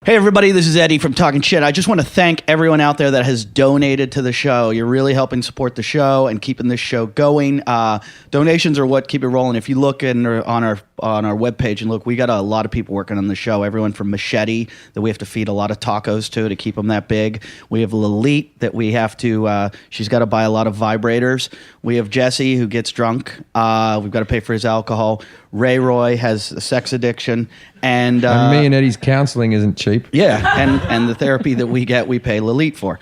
Hey everybody, this is Eddie from Talkin Shit. I just want to thank everyone out there that has donated to the show. You're really helping support the show and keeping this show going. Donations are what keep it rolling. If you look on our webpage and look, we got a lot of people working on the show. Everyone from Machete that we have to feed a lot of tacos to keep them that big. We have Lilith that we have to. She's got to buy a lot of vibrators. We have Jesse who gets drunk. We've got to pay for his alcohol. Ray Roy has a sex addiction. And me and Eddie's counseling isn't cheap. Yeah, and the therapy that we get, we pay Lilith for.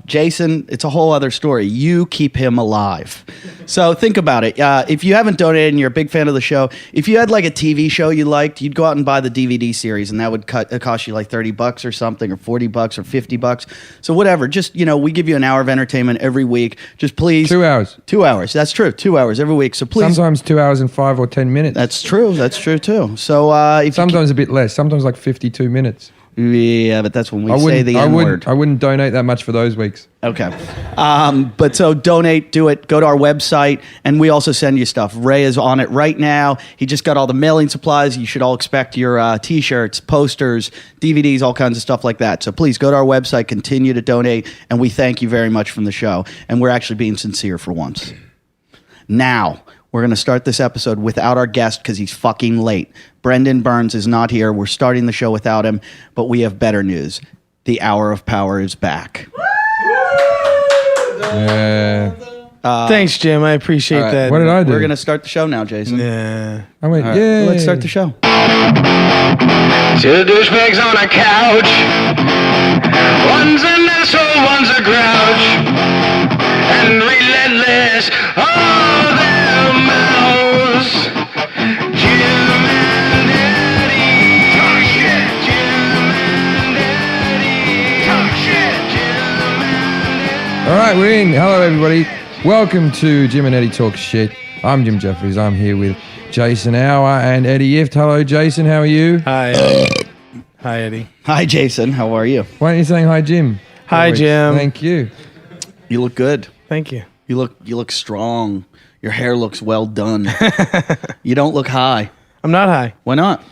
Jason, it's a whole other story. You keep him alive. So think about it. If you haven't donated and you're a big fan of the show, if you had like a TV show you liked, you'd go out and buy the DVD series, and that would cost you like $30 or something, or $40 or $50. So whatever. Just, we give you an hour of entertainment every week. Just please. 2 hours. 2 hours. That's true. 2 hours every week. So please. Sometimes 2 hours and 5 or 10 minutes. That's true. That's true too. So sometimes a bit less. Sometimes like 52 minutes. Yeah, but that's when we say the N word. I wouldn't donate that much for those weeks. Okay. But so donate, do it. Go to our website, and we also send you stuff. Ray is on it right now. He just got all the mailing supplies. You should all expect your T-shirts, posters, DVDs, all kinds of stuff like that. So please go to our website, continue to donate, and we thank you very much from the show. And we're actually being sincere for once. Now, we're going to start this episode without our guest because he's fucking late. Brendon Burns is not here. We're starting the show without him, but we have better news. The Hour of Power is back. Yeah. Thanks, Jim. I appreciate that. What did I do? We're going to start the show now, Jason. Yeah. I went, All right, yeah. let's start the show. Two douchebags on a couch. One's an asshole, one's a grouch. And relentless, all their mouths. Jim and Eddie. Talk shit. Jim and Eddie. Talk shit. Jim and Eddie. All right, we're in. Hello, everybody. Welcome to Jim and Eddie Talk Shit. I'm Jim Jeffries. I'm here with Jason Hour and Eddie Ift. Hello, Jason. How are you? Hi. Hi, Eddie. Hi, Jason. How are you? Why aren't you saying hi, Jim? Hi, Jim. Thank you. You look good. Thank you. You look strong. Your hair looks well done. You don't look high. I'm not high. Why not?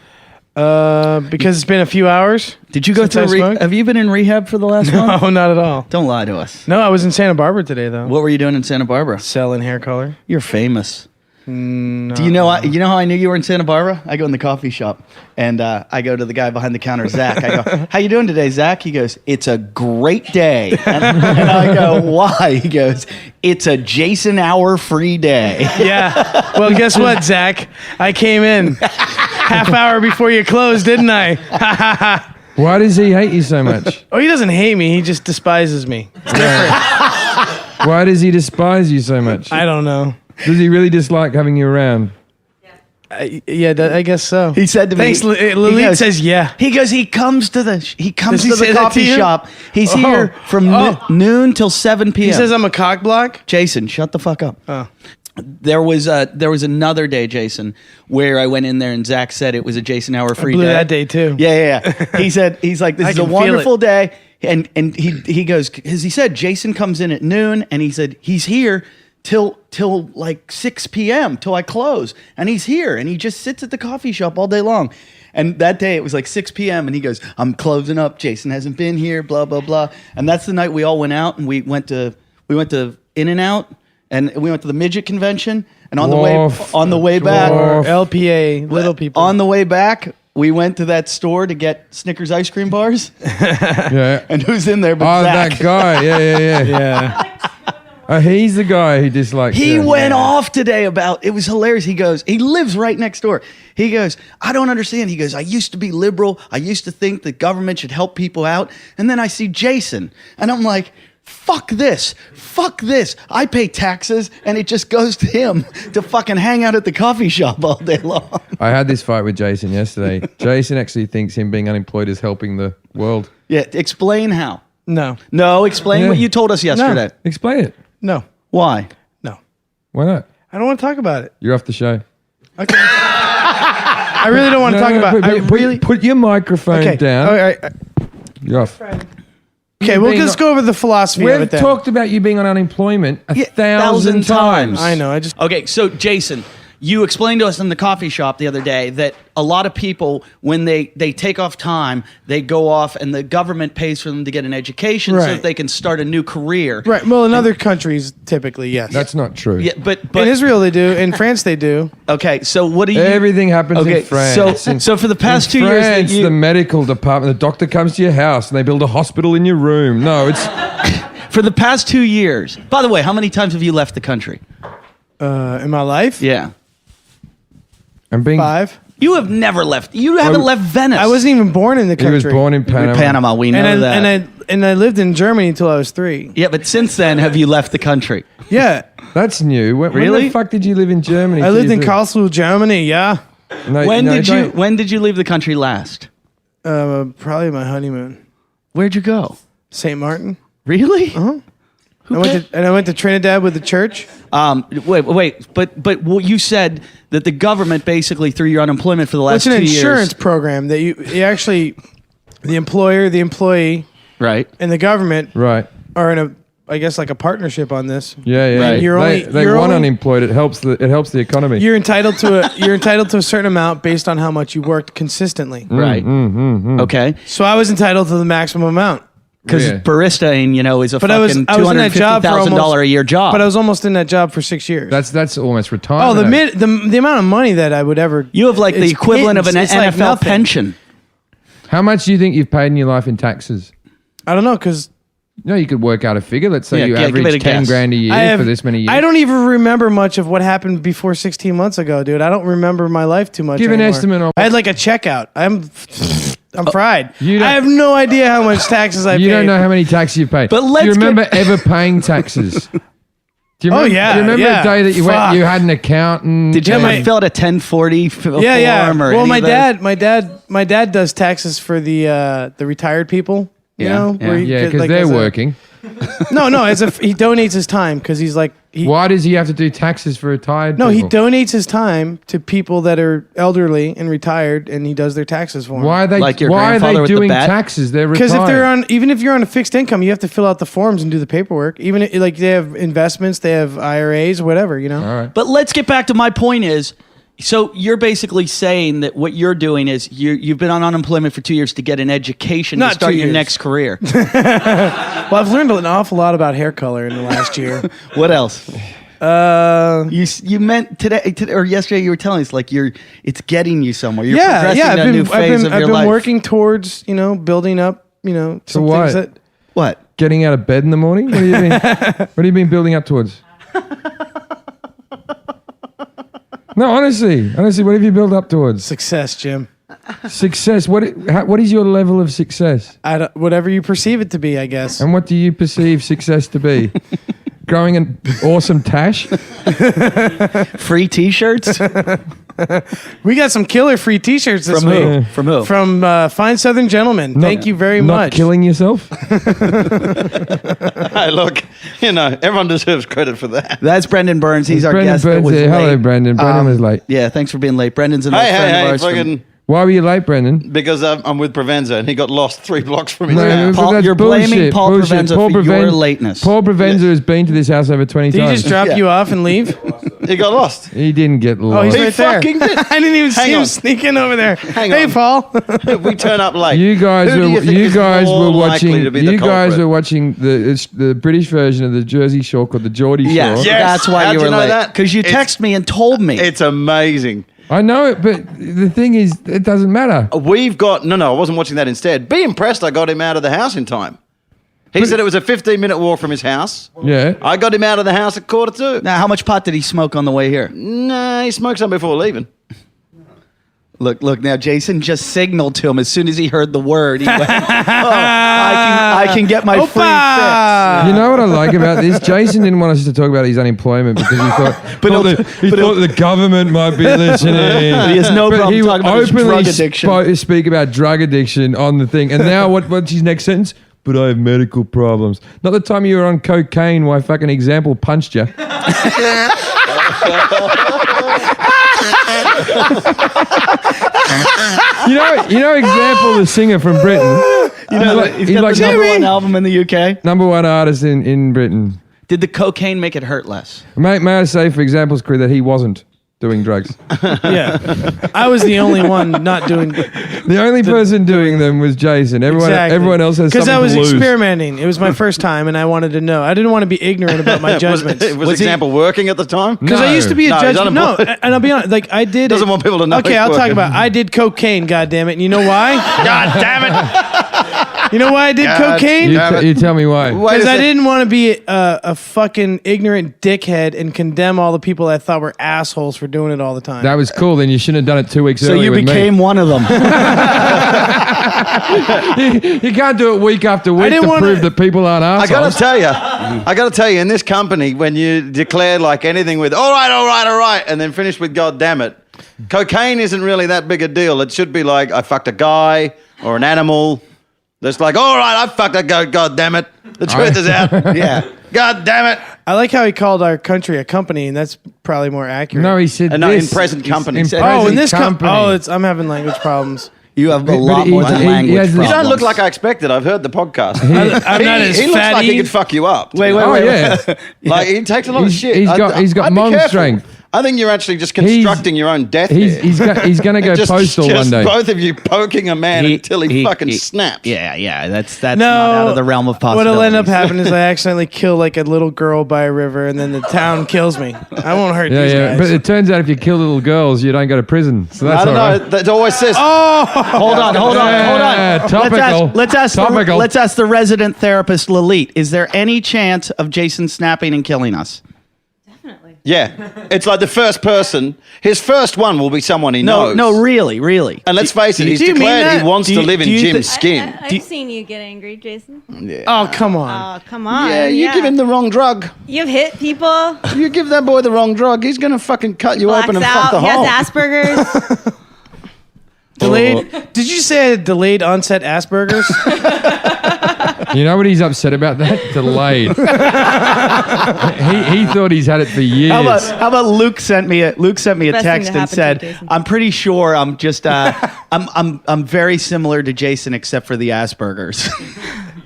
Because it's been a few hours. Did you go since I through? smoked. Have you been in rehab for the last month? No, not at all. Don't lie to us. No, I was in Santa Barbara today, though. What were you doing in Santa Barbara? Selling hair color. You're famous. No. Do you know? You know how I knew you were in Santa Barbara? I go in the coffee shop, and I go to the guy behind the counter, Zach. I go, "How you doing today, Zach?" He goes, "It's a great day." And I go, "Why?" He goes, "It's a Jason Hour free day." Yeah. Well, guess what, Zach? I came in half hour before you closed, didn't I? Why does he hate you so much? Oh, he doesn't hate me. He just despises me. It's different. Why does he despise you so much? I don't know. Does he really dislike having you around? I guess so. He said to me, Thanks, Lilith says yeah. He goes, he comes to the Does he coffee say that to you? shop. He's Oh. here from noon till 7 p.m. He says I'm a cock block. Jason, shut the fuck up. Oh. There was another day, Jason, where I went in there and Zach said it was a Jason Hour free Blew day. that day too. Yeah. He's like, this I is a can feel wonderful it. day. And he goes, because he said Jason comes in at noon, and he said he's here till like 6 p.m. till I close, and he's here, and he just sits at the coffee shop all day long. And that day it was like 6 p.m. and he goes, "I'm closing up. Jason hasn't been here. Blah blah blah." And that's the night we all went out, and we went to In-N-Out, and we went to the midget convention. And on the way back, LPA, little people. On the way back, we went to that store to get Snickers ice cream bars. Yeah. And who's in there but Zach? That guy. Yeah. Yeah. He's the guy who dislikes He you. went off today about, it was hilarious. He goes, he lives right next door. He goes, "I don't understand." He goes, "I used to be liberal. I used to think the government should help people out. And then I see Jason. And I'm like, fuck this. Fuck this. I pay taxes and it just goes to him to fucking hang out at the coffee shop all day long." I had this fight with Jason yesterday. Jason actually thinks him being unemployed is helping the world. Yeah, explain how. No. No, explain what you told us yesterday. Explain it. No. Why? No. Why not? I don't want to talk about it. You're off the show. Okay. I really don't want to talk about it. Put your microphone down. All right. You're off. Okay, we'll just go over the philosophy of it We've then. talked about you being on unemployment a thousand times. I know. Okay, so Jason, you explained to us in the coffee shop the other day that a lot of people, when they take off time, they go off and the government pays for them to get an education so Right. that they can start a new career. Right. Well, in other countries, typically, yes. That's not true. Yeah, but in Israel, they do. In France, they do. okay. So what do you? Everything happens in France. So for the past in 2 years, that France, you, the medical department, the doctor comes to your house and they build a hospital in your room. No, it's for the past 2 years. By the way, how many times have you left the country? In my life, Yeah. and being 5. You have never left. You haven't left Venice. I wasn't even born in the he country. was born in Panama. Panama. We know and that. I lived in Germany until I was 3. Yeah, but since then, have you left the country? Yeah. That's new. When Really? the fuck did you live in Germany? I lived in Jesus. Karlsruhe, Germany. Yeah. No, When no, did you? don't- When did you leave the country last? Probably my honeymoon. Where'd you go? St. Martin. Really? I went to Trinidad with the church. Wait. But what you said that the government basically through your unemployment for the last It's an 2 years. insurance program that you actually, the employer, the employee, Right. and the government Right. are in I guess like a partnership on this. Yeah, yeah. Right. They want unemployed. It helps the economy. You're entitled to a certain amount based on how much you worked consistently. Right. Okay. So I was entitled to the maximum amount. Because Yeah. baristaing, is a But I was fucking in that job for $250,000 a year job. But I was almost in that job for 6 years. That's almost oh, retirement. the amount of money that I would ever you have like the it's equivalent of an pittance. It's like NFL nothing. pension. How much do you think you've paid in your life in taxes? I don't know because You could work out a figure. Let's say Yeah, you give it a average 10 guess. grand a year for this many years. I don't even remember much of what happened before 16 months ago, dude. I don't remember my life too much. Give an anymore. estimate on- I had like a checkout. I'm fried. You don't- I have no idea how much taxes I paid. You don't know how many taxes you pay. But do you let's remember ever paying taxes? Do you Oh, remember, yeah, Do you remember yeah. the day that you Fuck. you had an accountant? Did you Yeah, ever my- fill out a 1040 form? Yeah. Or Well, any of those? my dad does taxes for the retired people. You Yeah, know, yeah. where he Yeah, could, because like, they're as a- working. No, he donates his time because he's like Why does he have to do taxes for retired No, he people? donates his time to people that are elderly and retired, and he does their taxes for them. Why are they, Like your why are grandfather they with the doing bat? taxes? They're retired. Because even if you're on a fixed income, you have to fill out the forms and do the paperwork. Even like they have investments, they have IRAs, whatever. You know. All right. But let's get back to my point is, so you're basically saying that what you're doing is you've been on unemployment for 2 years to get an education Not to start 2 your years. next career. Well, I've learned an awful lot about hair color in the last year. What else? You meant today or yesterday you were telling us like it's getting you somewhere. You're progressing I've to a been, new phase of I've your been life. working towards building up some what? things that. What? Getting out of bed in the morning? What have you been building up towards? No, honestly, what have you built up towards? Success, Jim. Success. What is your level of success? Whatever you perceive it to be, I guess. And what do you perceive success to be? Growing an awesome tash? Free T-shirts We got some killer free T-shirts this from week. who? From who? From Fine Southern Gentlemen. Thank you very Not much. killing yourself? Hey, look, everyone deserves credit for that. That's Brendon Burns. He's our Brendan guest. that Burns was here. Hello, late. Brendan. Brendan was late. Yeah, thanks for being late. Brendan's an old friend of Hey, ours. from- fucking, Why were you late, Brendan? because I'm with Provenza and he got lost 3 blocks from his No, house. Paul- that's you're blaming bullshit, Paul bullshit. Provenza for your lateness. Paul Provenza has been to this house over 20 Did he times. just drop Yeah. you off and leave? He got lost. He didn't get Oh, lost. he's He right there. fucking did. I didn't even see Hang him on. sneaking over there. Hang Hey, on. Paul. We turn up late. You guys Who do were think is more likely to be the culprit? watching the British version of the Jersey Shore called the Geordie Yes, Shore. Yes. that's why How'd you you were know late. that? Because you It's- texted me and told me. It's amazing. I know it, but the thing is, it doesn't matter. We've got no. I wasn't watching that instead. Be impressed. I got him out of the house in time. He said it was a 15-minute walk from his house. Yeah. I got him out of the house at 1:45. Now, how much pot did he smoke on the way here? Nah, he smoked some before leaving. Look. Now, Jason just signaled to him as soon as he heard the word. He went, I can get my free fix. Opa! You know what I like about this? Jason didn't want us to talk about his unemployment because he thought, he thought the government might be listening. But he has no problem he talking about his openly drug addiction. speak about drug addiction on the thing. And now what's his next sentence? But I have medical problems. Not the time you were on cocaine why fucking example punched you. you know example the singer from Britain. You know, he's got the number one album in the UK. number one artist in Britain. Did the cocaine make it hurt less? May I say for example's career that he wasn't. doing drugs. Yeah, I was the only one not doing. The only person doing them was Jason. Everyone else has something because I was to lose. experimenting. It was my first time, and I wanted to know. I didn't want to be ignorant about my judgments. was example working at the time? Because I used to be a No, judge. he's No, unemployed. and I'll be honest. Like I did. Doesn't want people to know Okay, he's I'll talk working. about. I did cocaine. God damn it! And you know why? God damn it! You know why I did God. cocaine? You tell me why. Wait a Because I sec. didn't want to be a fucking ignorant dickhead and condemn all the people I thought were assholes for doing it all the time. That was cool. Then you shouldn't have done it 2 weeks So earlier you with became one of them. me. You can't do it week after week didn't to wanna- prove that people aren't I assholes. gotta tell you, in this company, when you declare like anything with all right, and then finish with God damn it, cocaine isn't really that big a deal. It should be like I fucked a guy or an animal. That's like, all right, I fucked a guy. God damn it, the truth is out. Yeah. God damn it. I like how he called our country a company, and that's probably more accurate. No, he said No, in this. present company. In Oh, Oh, in present this company. I'm having language problems. You have a But lot he- more he- than he language has this- You don't problems. look like I expected. I've heard the podcast. I'm not as he looks like fatty. he could fuck you up. Wait, Oh, yeah. Like he takes a lot of He's- shit. he's got I'd be mong careful. strength. I think you're actually just constructing your own death. here. He's going to go just, postal just one day. both of you poking a man until he fucking he- snaps. Yeah, that's not No, out of the realm of possibilities. What'll end up happening is I accidentally kill like a little girl by a river, and then the town kills me. I won't hurt Yeah, these yeah. guys. But it turns out if you kill little girls, you don't go to prison. So that's I don't all know. right. That always says. Hold on. Yeah, topical. Let's ask Topical. the resident therapist, Lalit. Is there any chance of Jason snapping and killing us? Definitely. Yeah, it's like the first person. His first one will be someone he knows. No, really. And let's face it, he's do you mean declared that? he wants Do to you- live in do you Jim's skin. I've seen you get angry, Jason. Oh, come on. Oh, come on. Yeah, you give him the wrong drug. You've hit people. You give that boy the wrong drug, he's gonna fucking cut you open and Blacks fuck the out. He hole. has Asperger's. Delayed. Did you say I had delayed onset Asperger's? You know what he's upset about that? Delayed. he thought he's had it for years. How about Luke sent me a Best thing text to and happen to said, you, Jason. "I'm pretty sure I'm just I'm very similar to Jason except for the Asperger's."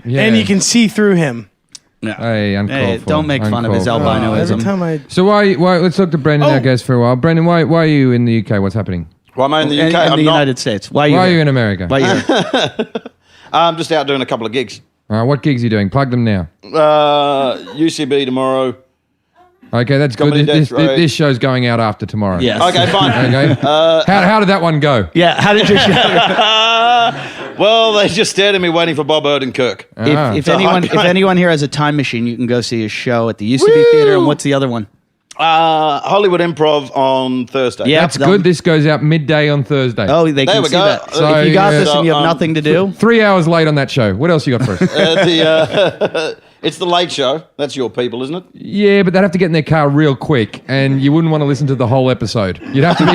Yeah. And you can see through him. Hey, uncalled Hey, for. don't make fun of his Uncalled for. albinoism. Every time I. So why? Let's talk to Brendon, Oh. our guest, for a while. Brendon, why are you in the UK? What's happening? Why am I in the UK? in I'm the not. United States. Why Why are here? you in America? Why you here? I'm just out doing a couple of gigs. What gigs are you doing? Plug them now. UCB tomorrow. Okay, that's good. Comedy This, Death Row. this show's going out after tomorrow. Yes. Okay, fine. Okay. How did that one go? Yeah. How did your show? Well, they just stared at me waiting for Bob Odenkirk. Ah. If So anyone here has a time machine, you can go see his show at the UCB Theater. And what's the other one? Hollywood Improv on Thursday. Yeah. That's good. This goes out midday on Thursday. Oh, they There can we see go. that. So, if you got this yeah. and you have So, nothing to do, 3 hours late on that show. What else you got for us? It's the Late Show. That's your people, isn't it? Yeah, but they'd have to get in their car real quick, and you wouldn't want to listen to the whole episode. You'd have to be.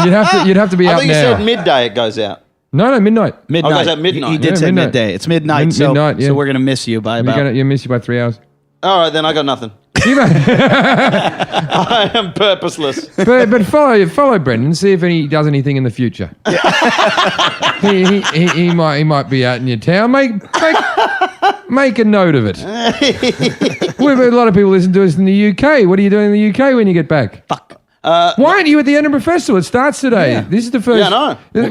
You'd have to be I out think you now. said midday it goes out. No, midnight. midnight. Oh, is that midnight? He did Yeah, say midnight. midday. It's midnight. Min- so, midnight, yeah. so we're gonna miss you by about. You miss you by 3 hours. All right, then I got nothing. I am purposeless. But follow Brendon. See if he does anything in the future. he might be out in your town. Make a note of it. We've had a lot of people listen to us in the UK. What are you doing in the UK when you get back? Fuck. Why aren't you at the Edinburgh Festival? It starts today. Yeah. This is the first. Yeah, I know.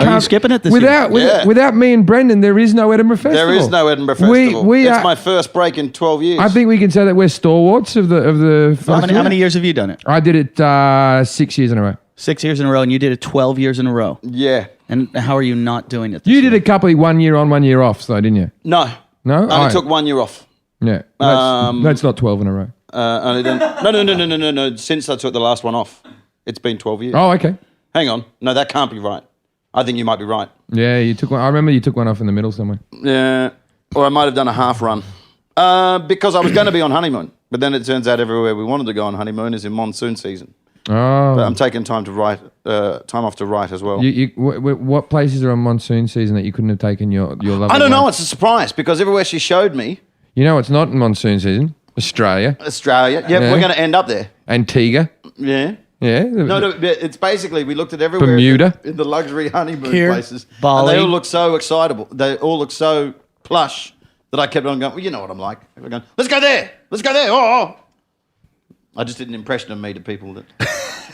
Are you skipping it this year? Without me and Brendon, there is no Edinburgh Festival. There is no Edinburgh Festival. We it's are. my first break in 12 years. I think we can say that we're stalwarts of the festival. How many years have you done it? I did it 6 years in a row. 6 years in a row, and you did it 12 years in a row. Yeah. And how are you not doing it? This You year? did a couple of 1 year on, 1 year off, though, didn't you? No. No? I only Alright. took 1 year off. Yeah. That's not 12 in a row. Only done, no. Since I took the last one off, it's been 12 years. Oh, okay. Hang on. No, that can't be right. I think you might be right. Yeah, you took one. I remember you took one off in the middle somewhere. Yeah. Or I might have done a half run. Because I was going to be on honeymoon. But then it turns out everywhere we wanted to go on honeymoon is in monsoon season. Oh. But I'm taking time to write, time off to write as well. What places are on monsoon season that you couldn't have taken your lovely I don't know. wife? It's a surprise because everywhere she showed me, You know it's not in monsoon season. Australia. Australia. Yep, Yeah. we're going to end up there. Antigua. Yeah. Yeah. No, it's basically we looked at everywhere Bermuda. in the luxury honeymoon Here. places, Bali. and they all look so excitable. They all look so plush that I kept on going. Well, you know what I'm like. I kept going, let's go there. Let's go there. Oh. I just did an impression of me to people that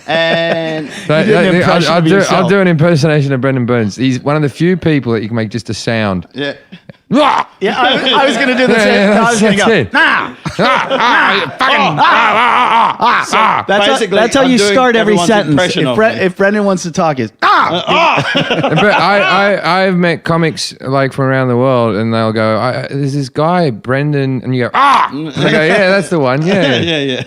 And I'll do an impersonation of Brendan Burns. He's one of the few people that you can make just a sound. yeah. Yeah, I was going to do the same. I was going to go, it. nah. Basically, That's how I'm you doing start every everyone's sentence. impression of me. If Brendon wants to talk, is But I've met comics like from around the world, and they'll go, "There's this guy, Brendon," and you go, And I go, "Yeah, that's the one. Yeah,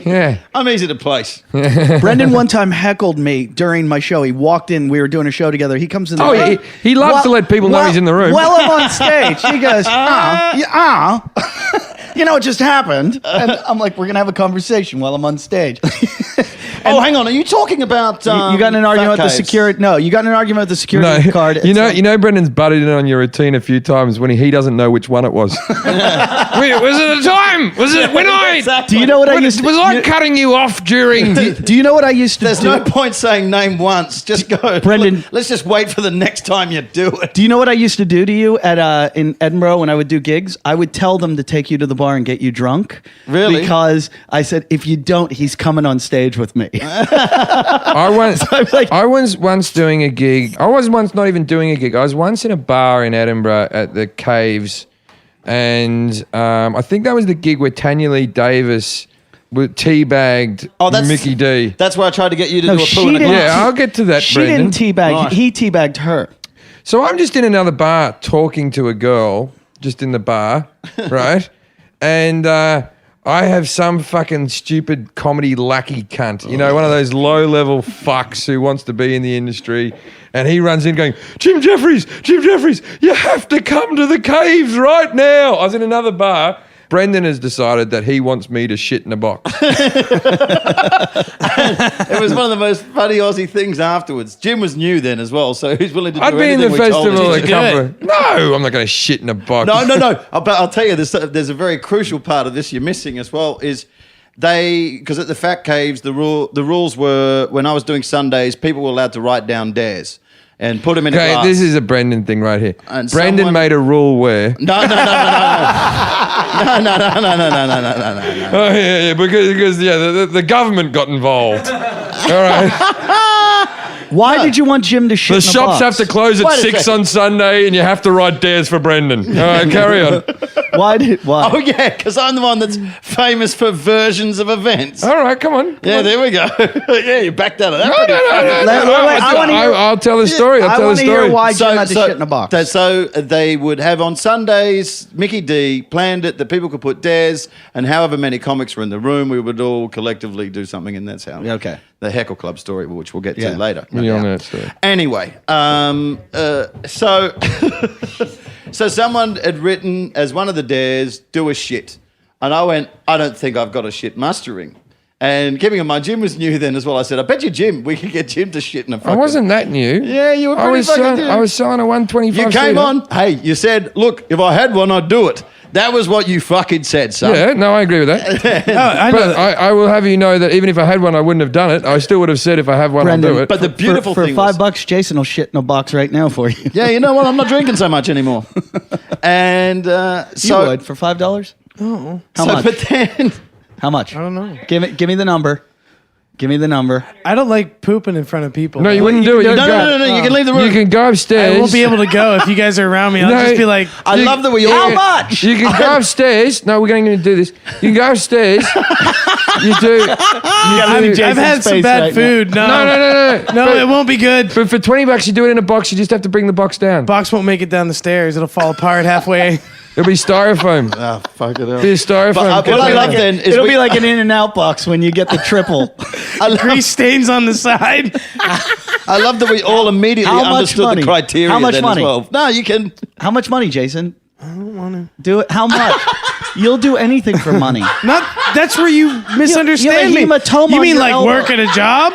yeah." I'm easy to place. Brendon one time heckled me during my show. He walked in. We were doing a show together. He comes in. The Oh, room. he loves to let people know he's in the room. Well, I'm on stage. He goes, you know, it just happened. And I'm like, we're going to have a conversation while I'm on stage. Oh, hang on. Are you talking about? You got in an argument with the security. No, you got in an argument with the security guard. You know, Brendan's butted in on your routine a few times when he doesn't know which one it was. Wait, was it a time? Was it when I? Do you know what I used to? Was I cutting you off during? Do you know what I used to There's do? no point saying name once. Just go, Brendon. Let's just wait for the next time you do it. Do you know what I used to do to you at in Edinburgh when I would do gigs? I would tell them to take you to the bar and get you drunk. Really? Because I said, if you don't, he's coming on stage with me. I was once doing a gig. I was once not even doing a gig. I was once in a bar in Edinburgh at the Caves, and I think that was the gig where Tanya Lee Davis teabagged Mickey D. That's where I tried to get you to No, do a she poo in a didn't. glass. Yeah, I'll get to that, She Brendon. didn't teabag. Right. He teabagged her. So I'm just in another bar talking to a girl, just in the bar, right? And I have some fucking stupid comedy lackey cunt, you know, one of those low-level fucks who wants to be in the industry. And he runs in going, Jim Jeffries, you have to come to the Caves right now. I was in another bar. Brendon has decided that he wants me to shit in a box. It was one of the most funny Aussie things afterwards. Jim was new then as well, so he's willing to do I'd be in anything the we told him festival to a do. couple. No, I'm not going to shit in a box. No. But I'll tell you, there's a very crucial part of this you're missing as well. Is because at the Fat Caves, the rules were when I was doing Sundays, people were allowed to write down dares and put them in a Okay, glass. this is a Brendon thing right here. And Brendon someone- made a rule where. No. No. Oh yeah, because the government got involved. All right, Why did you want Jim to shit the in a shops box? have to close at Wait a 6 second. on Sunday, and you have to write dares for Brendon. All right, carry on. Why? Oh yeah, because I'm the one that's famous for versions of events. All right, come on. Yeah, there we go. Yeah, you backed out of that. No. I wanna hear- I'll tell the story. I I'll tell want the to hear story. why Jim had to shit in a box. So they would have on Sundays, Mickey D planned it that people could put dares, and however many comics were in the room, we would all collectively do something, and that's how. Okay. The Heckle Club story, which we'll get Yeah. to later. You're on that story. Anyway, so someone had written as one of the dares, do a shit. And I went, I don't think I've got a shit mustering. And keeping in mind, Jim was new then as well. I said, I bet you, Jim, we could get Jim to shit in a fucking... I wasn't that new. Yeah, you were I pretty was fucking selling, new. I was selling a 125. You came seater. on, hey, you said, look, if I had one, I'd do it. That was what you fucking said, son. Yeah, no, I agree with that. I know. But I will have you know that even if I had one, I wouldn't have done it. I still would have said if I have one, I'll do Brendon, it. But the beautiful for thing $5, was, Jason will shit in a box right now for you. yeah, you know what? I'm not drinking so much anymore. And You so... would for $5? Oh. How so, much? But then... How much? I don't know. Give me the number. Give me the number. I don't like pooping in front of people. No, you wouldn't do it. No, You'd no, go- no, no, you can leave the room. You can go upstairs. I won't be able to go if you guys are around me. I'll No. just be like, I love that we all... How much? You can go upstairs. No, we're going to do this. You can go upstairs. You do. I've had some bad food. No, No. No, it won't be good. But for $20, you do it in a box. You just have to bring the box down. Box won't make it down the stairs. It'll fall apart halfway. It'll be styrofoam. Oh, fuck it up. Be a styrofoam. But, what I love then is It'll we- be like an In-N-Out box when you get the triple. Grease stains on the side. I love that we all immediately How much understood money? the criteria How much then money? as well. No, you can... How much money, Jason? I don't want to. Do it. How much? You'll do anything for money. Not. That's where you misunderstand You have a me. hematoma You on mean your like elbow. work at a job,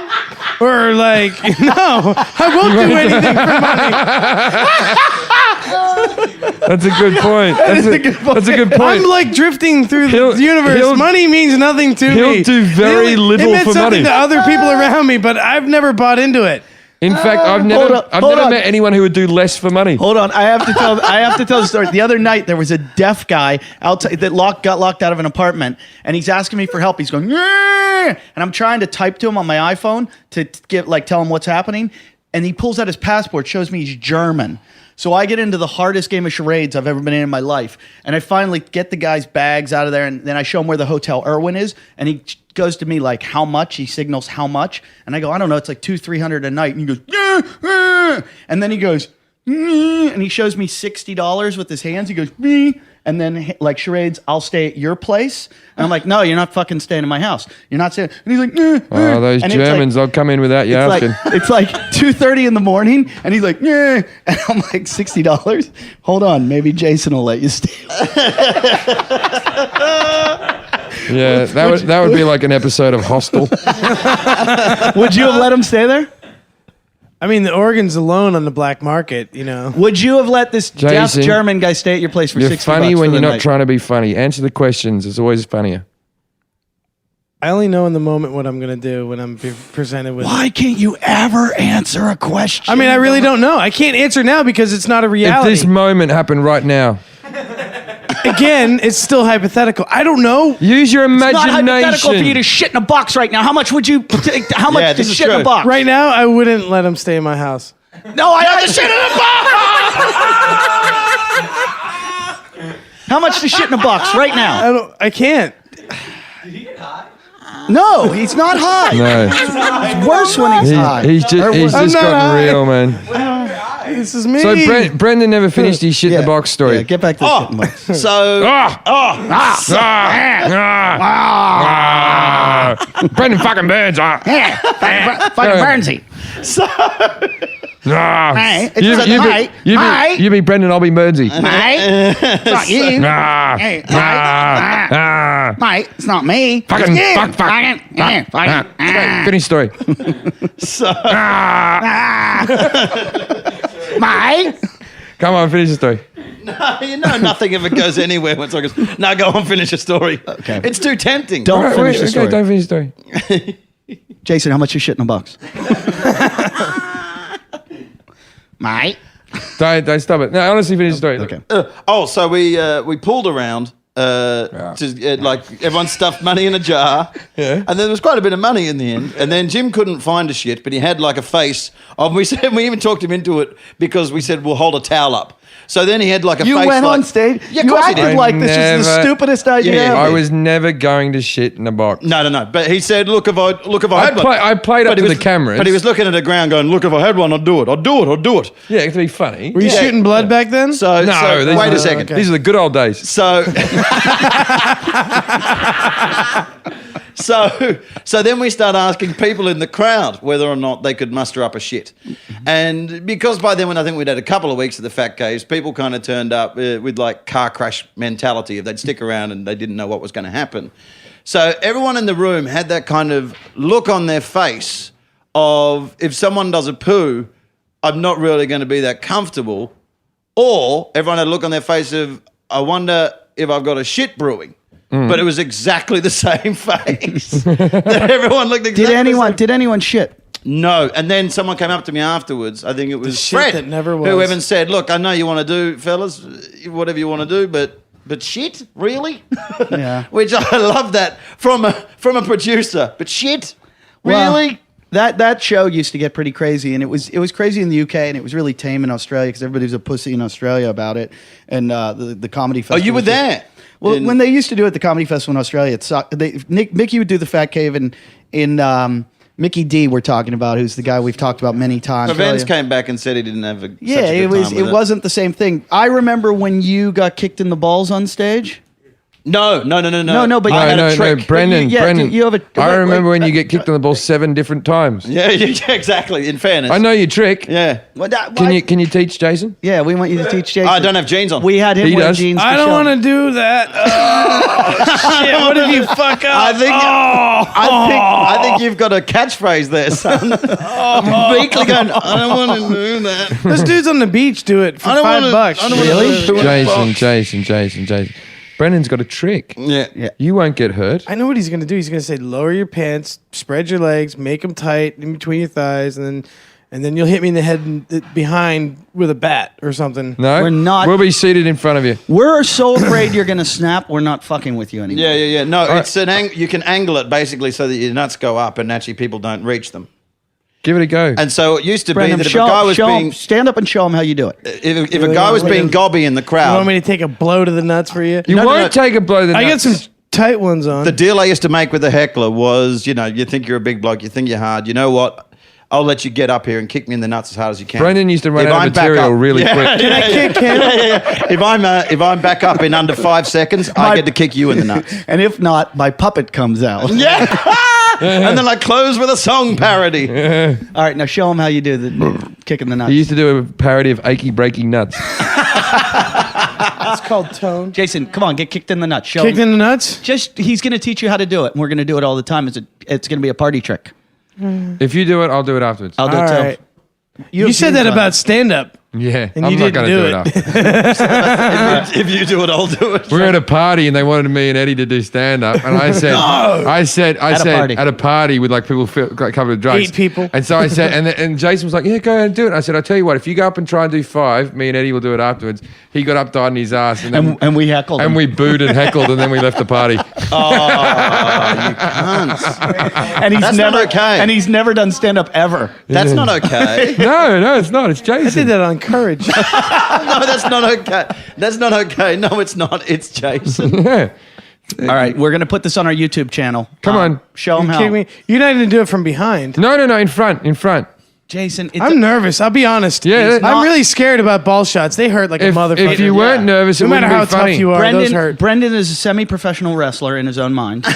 or like no? I won't do anything for money. That's a good point. That's a good point. I'm like drifting through the universe. Money means nothing to me. he'll do very little it meant for something money. to other people around me, but I've never bought into it. In fact, I've never hold on. met anyone who would do less for money. Hold on, I have to tell the story. The other night there was a deaf guy outside that got locked out of an apartment, and he's asking me for help. He's going, "Yeah," and I'm trying to type to him on my iPhone to tell him what's happening. And he pulls out his passport, shows me he's German. So I get into the hardest game of charades I've ever been in my life. And I finally get the guy's bags out of there, and then I show him where the Hotel Irwin is. And he goes to me like, how much? He signals how much. And I go, I don't know, it's like $200-300 a night. And he goes, and then he goes, and he shows me $60 with his hands. He goes, and then like charades, I'll stay at your place. And I'm like, no, you're not fucking staying in my house. You're not staying. And he's like, Oh, those and Germans, they'll come in without you asking. it's like 2:30 in the morning, and he's like, and I'm like, $60? Hold on, maybe Jason will let you stay. Yeah, that would be like an episode of Hostel. Would you have let him stay there? I mean, the organs alone on the black market, you know. Would you have let this deaf Jason, German guy stay at your place for You're $60 funny for when the you're not night? trying to be funny. Answer the questions. It's always funnier. I only know in the moment what I'm going to do when I'm presented with Why can't you ever answer a question? I mean, I really don't know. I can't answer now because it's not a If reality. this moment happened right now, Again, it's still hypothetical. I don't know. use your It's not imagination. hypothetical for you to shit in a box right now. How much would you take? How much to this is shit in true. a box? Right now, I wouldn't let him stay in my house. No, I have to shit in a box. How much to shit in a box right now? I can't. No, he's not high. No, It's worse when he's high. he's just I'm not gotten high. real, man. This is me. So Brendon never finished his shit in the box story. Yeah, get back to the shit in the box. So Brendon fucking burns. Fucking Burnsy. Hey, it's just mate. Mate. You be Brendon, I'll be Burnsy. Mate, it's not you. Hey, mate, it's not me. Fucking It's you. fuck. Fucking. Finish story. Mate. Come on, finish the story. you know nothing ever goes anywhere when someone goes, no, go on, finish the story. Okay. It's too tempting. Don't Right, finish wait, the story. Okay, don't finish the story. Jason, how much you shit in a box? Mate. Don't stop it. No, honestly, finish the story. Okay. So we pulled around like everyone stuffed money in a jar, and then there was quite a bit of money in the end. And then Jim couldn't find a shit, but he had like a face of. We even talked him into it because we said we'll hold a towel up. So then he had like a You face. went like, on stage. Yeah, of you course he acted did. like this was the Never- stupidest idea. Yeah, ever. I was never going to shit in a box. No. But he said, "Look, if I had one." I played up But to he the was- cameras. But he was looking at the ground, going, "Look, if I had one, I'd do it. I'd do it." Yeah, to be funny. Were you shooting blood back then? So, No, so these wait are- a second. okay. These are the good old days. So, so then we start asking people in the crowd whether or not they could muster up a shit. And because by then, when I think we'd had a couple of weeks of the Fat Caves, people kind of turned up with like car crash mentality if they'd stick around and they didn't know what was going to happen. So everyone in the room had that kind of look on their face of if someone does a poo, I'm not really going to be that comfortable. Or everyone had a look on their face of, I wonder if I've got a shit brewing. But it was exactly the same face. That everyone looked exactly Did anyone shit? No. And then someone came up to me afterwards. I think it was shit Fred that never was. who even said, look, I know you want to do, fellas, whatever you want to do, but shit? Really? Yeah. Which I love that from a producer. But shit? Well, Really? that show used to get pretty crazy, and it was crazy in the UK, and it was really tame in Australia because everybody was a pussy in Australia about it. And the comedy festival. You were there? Well, when they used to do it at the comedy festival in Australia, it sucked. Mickey would do the Fat Cave, and in Mickey D, we're talking about, who's the guy we've talked about many times. So Vince earlier. came back and said he didn't have such a good time it with wasn't the same thing. I remember when you got kicked in the balls on stage. No. No, but I had a No, trick. Brendan, Yeah, Brendan. you have a- I wait, remember wait. when you get kicked on the ball 7 different times. Yeah, exactly. In fairness. I know your trick. Yeah. Can you teach Jason? Yeah, we want you to teach Jason. I don't have jeans on. We had him He wear does. jeans. I don't want to do that. Oh, shit. What if you fuck up? I think you've got a catchphrase there, son. Weekly going, I don't want to do that. Those dudes on the beach do it for I don't wanna- $5. I don't wanna Really? do it. Jason. Brendan's got a trick. Yeah. You won't get hurt. I know what he's going to do. He's going to say, lower your pants, spread your legs, make them tight in between your thighs, and then and then you'll hit me in the head behind with a bat or something. No, We're not- We'll be seated in front of you. We're so afraid you're going to snap. We're not fucking with you anymore. Yeah. No, it's an you can angle it basically so that your nuts go up and actually people don't reach them. Give it a go. And so it used to Brendon, be that if a guy was being stand up and show him how you do it. if a guy was being gobby in the You crowd, want me to take a blow to the nuts for you? You No, won't take a blow to the I got nuts. some tight ones on. the deal I used to make with the heckler was, you think you're a big bloke, you think you're hard. You know what? I'll let you get up here and kick me in the nuts as hard as you can. Brendon used to run If out I'm of back material up- really quick. Can I kick him? If I'm back up in under 5 seconds, I get to kick you in the nuts. And if not, my puppet comes out. Yeah. And then I close with a song parody. All right, now show him how you do the kick in the nuts. He used to do a parody of Achy Breaky Nuts. It's called tone. Jason, come on, get kicked in the nuts. Show Kicked him. in the nuts? He's going to teach you how to do it, and we're going to do it all the time. It's going to be a party trick. If you do it, I'll do it afterwards. I'll do All it too. right. You have said seen that fun. about stand-up. Yeah, And I'm you not didn't going to do do it it. after. If you do it, I'll do it. We were at a party and they wanted me and Eddie to do stand up, and I said, party. at a party with like people covered with drugs, 8 people. and so I said, and Jason was like, yeah, go ahead and do it. And I said, I tell you what, if you go up and try and do 5, me and Eddie will do it afterwards. He got up, died in his ass, and then, And we heckled and him. we booed and heckled, and then we left the party. And he's That's never not okay. And he's never done stand up ever. That's not okay. No, it's not. It's I did Jason. that on courage. No, that's not okay. That's not okay. No, it's not. It's Jason. Yeah. All right, we're going to put this on our YouTube channel. Come on. Show him You how. kick me. You're not going to do it from behind. No, in front. Jason, I'm nervous. I'll be honest. Yeah, I'm not- really scared about ball shots. They hurt like a motherfucker. If you weren't nervous, it no matter wouldn't how be funny. tough you are, those hurt. Brendan is a semi-professional wrestler in his own mind.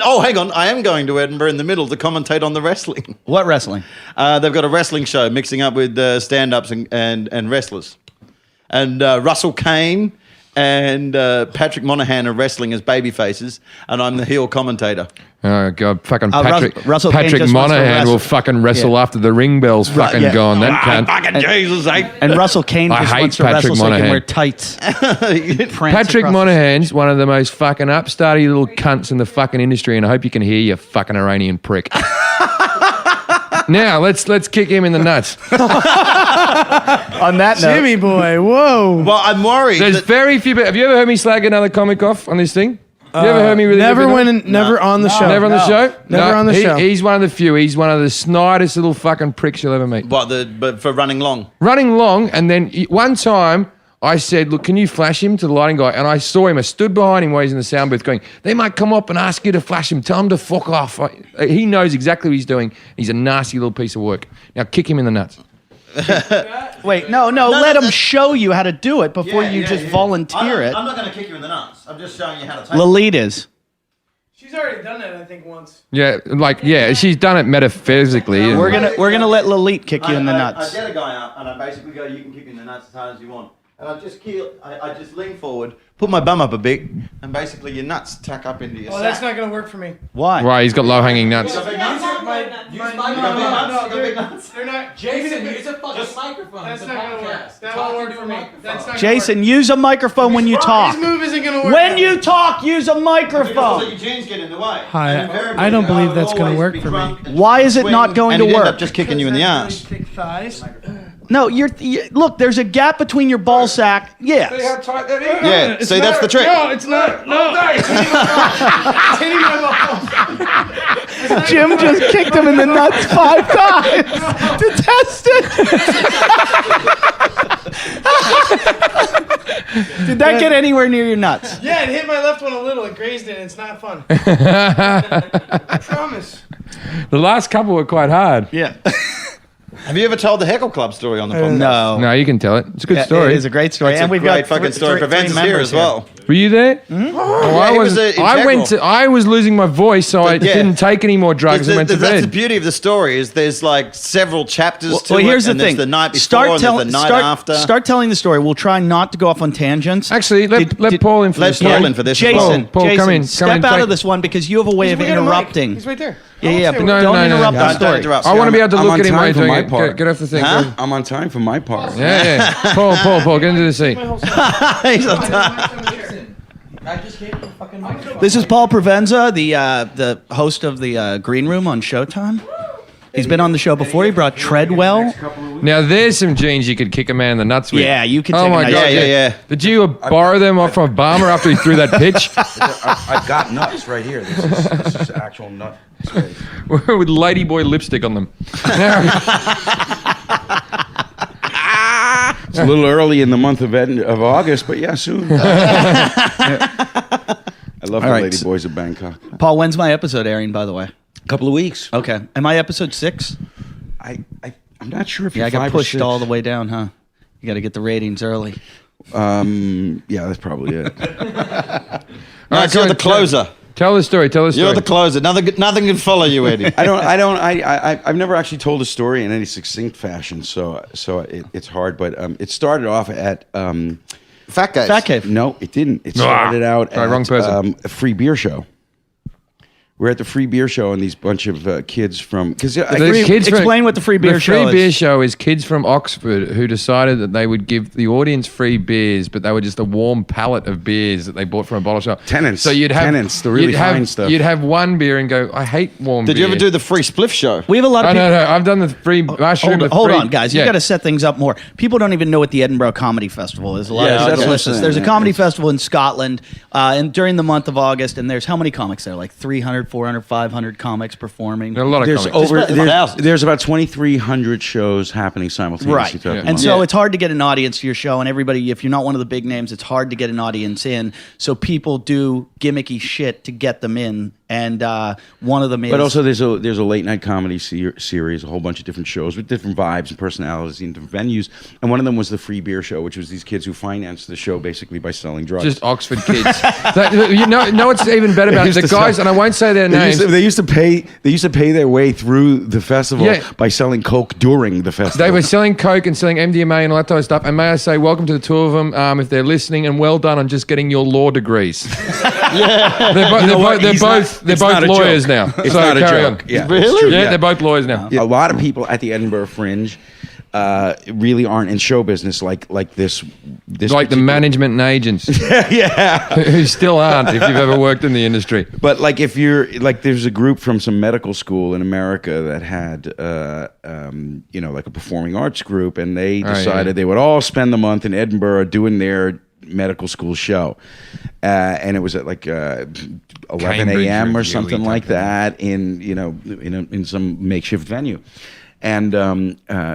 Oh, hang on. I am going to Edinburgh in the middle to commentate on the wrestling. What wrestling? They've got a wrestling show mixing up with stand-ups and wrestlers. And Russell Kane and Patrick Monahan are wrestling as baby faces, and I'm the heel commentator. Oh god, fucking Russell Kane Patrick just wants to Monahan will wrestle. fucking wrestle Yeah. after the ring bell's fucking yeah. gone. That cunt. Fucking Jesus, eh? And Russell Kane I just hate wants to Patrick wrestle so he can Monahan. wear tights. Patrick Monahan's one of the most fucking upstarty little cunts in the fucking industry, and I hope you can hear you fucking Iranian prick. Now let's kick him in the nuts. On that note, Jimmy boy, whoa. Well, I'm worried. There's that- very few. Have you ever heard me slag another comic off on this thing? Have you ever heard me really? Never rip it went off? in, never on the show. Never on the show. Never on the show. He's one of the few. He's one of the snidest little fucking pricks you'll ever meet. but for running long. Running long, and then one time I said, look, can you flash him to the lighting guy? And I saw him. I stood behind him while he's in the sound booth going, they might come up and ask you to flash him. Tell him to fuck off. He knows exactly what he's doing. He's a nasty little piece of work. Now kick him in the nuts. wait, no, let him show you how to do it before you just volunteer it. I'm not going to kick you in the nuts. I'm just showing you how to take Lalit is. She's already done that, I think, once. Yeah, she's done it metaphysically. We're gonna let Lalit kick you in the nuts. I get a guy up and I basically go, you can kick me in the nuts as hard as you want. And I just lean forward, put my bum up a bit, and basically your nuts tuck up into your Oh, sack. that's not going to work for me. Why? Right, he's got low-hanging nuts. They're not. Jason, use a fucking microphone. That's It's a not going to work. podcast. That Talk won't work into for a me. microphone. That's not Jason, use a microphone when you talk. This move isn't going to work. When you talk, use a Because microphone. your jeans get in the way. Hi, And invariably, I don't believe would that's gonna always work be for me. drunk and Why is it swing, not going and to he'd end work? up just kicking you in the ass. Thick thighs. No, look. There's a gap between your ball sack. Yes. tight that is? Yeah, see, that's the trick. No, it's not. No. It's hitting my balls. Jim just kicked him in the nuts 5 times to test it. Did that get anywhere near your nuts? Yeah, it hit my left one a little. It grazed it. It's not fun. I promise. The last couple were quite hard. Yeah. Have you ever told the Heckle Club story on the podcast? No. No, you can tell it. It's a good Yeah, story. It is a great story, It's and a we've great got fucking story. three Prevents is here members as well. Were you there? Oh, Yeah, he was integral. I was losing my voice, so I Yeah. didn't take any more drugs and went to That's the bed. beauty of the story is there's like several chapters to Well, it. here's the and thing. There's the night before and there's the night after. Start telling the story. We'll try not to go off on tangents. Actually, let Paul in for let this story. Paul in for this as Jason, Paul, Jason, come in. step Come in, out take- of this one because you have a way of We got a mic. interrupting. He's right there. Yeah, but No, don't no, no, interrupt no. the Don't story. interrupt. I want to be able to I'm look on at him while time he's for doing my it. part. Get off the thing. Huh? Go. I'm on time for my part. Yeah. Paul, get into the seat. He's on time. I just gave you a fucking microphone. This is Paul Provenza, the host of the Green Room on Showtime. He's been on the show before. He brought Treadwell. Now there's some jeans you could kick a man in the nuts with. Yeah, you could Oh take a my nice- god! Yeah. Did you borrow them off from Obama after he threw that pitch I've got nuts right here. This is actual nut space. with ladyboy lipstick on them? It's a little early in the month of August, but yeah, soon. I love the right. lady boys of Bangkok. Paul, when's my episode airing, by the way? A couple of weeks. Okay. Am I episode 6? I'm not sure if Yeah, you're I got 5 or pushed 6. all the way down, huh? You got to get the ratings early. Yeah, that's probably it. No, it's you're the closer. Tell the story. Tell the story. You're the closer. Nothing can follow you, Eddie. I've never actually told a story in any succinct fashion, so it's hard. But it started off at Fat guys. Fat Cave. no, it didn't. It started out Sorry, at wrong person. A free beer show. We're at the free beer show, and these bunch of kids from Explain what the free beer show The free beer is. show is kids from Oxford who decided that they would give the audience free beers, but they were just a warm pallet of beers that they bought from a bottle shop. Tenants. So you'd have Tenants, the really you'd have- fine stuff. You'd have one beer and go, I hate warm Did beer. you ever do the free spliff show? We have a lot of Oh, people. no, I've done the free mushroom. Hold the free- on, guys. You yeah. got to set things up more. People don't even know what the Edinburgh Comedy Festival is. A lot Yeah, of that's people what I'm listen. saying, There's a yeah. comedy festival in Scotland, and during the month of August, and there's how many comics there? Like 300, 400, 500 comics performing. There are a lot of There's comics. there's about 2,300 shows happening simultaneously. Right. throughout the And month. so it's hard to get an audience to your show, and everybody, if you're not one of the big names, it's hard to get an audience in. So people do gimmicky shit to get them in, and one of them is. But also, there's a late night comedy series, a whole bunch of different shows with different vibes and personalities and different venues. And one of them was the free beer show, which was these kids who financed the show basically by selling drugs. Just Oxford kids. You know what's even better about it? They The used to guys, sell- and I won't say their names. They used to pay their way through the festival Yeah. by selling coke during the festival. They were selling coke and selling MDMA and all that type of stuff. And may I say, welcome to the two of them, if they're listening, and well done on just getting your law degrees. They're both lawyers now. It's So not a carry joke. on. Yeah, Really? it's true, Yeah, they're both lawyers now. A lot of people at the Edinburgh Fringe really aren't in show business like this. Like the management and agents. Who still aren't, if you've ever worked in the industry. But like if you're like, there's a group from some medical school in America that had, like a performing arts group, and they decided they would all spend the month in Edinburgh doing their medical school show, and it was at like 11 Cambridge a.m. or Review-y something type like thing. that in some makeshift venue. And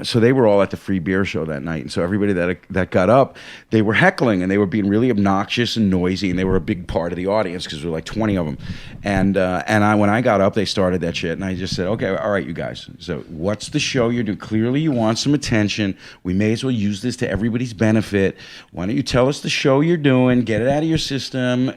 so they were all at the free beer show that night. And so everybody that got up, they were heckling, and they were being really obnoxious and noisy, and they were a big part of the audience because there were like 20 of them. And when I got up, they started that shit, and I just said, okay, all right, you guys. So what's the show you're doing? Clearly you want some attention. We may as well use this to everybody's benefit. Why don't you tell us the show you're doing, get it out of your system,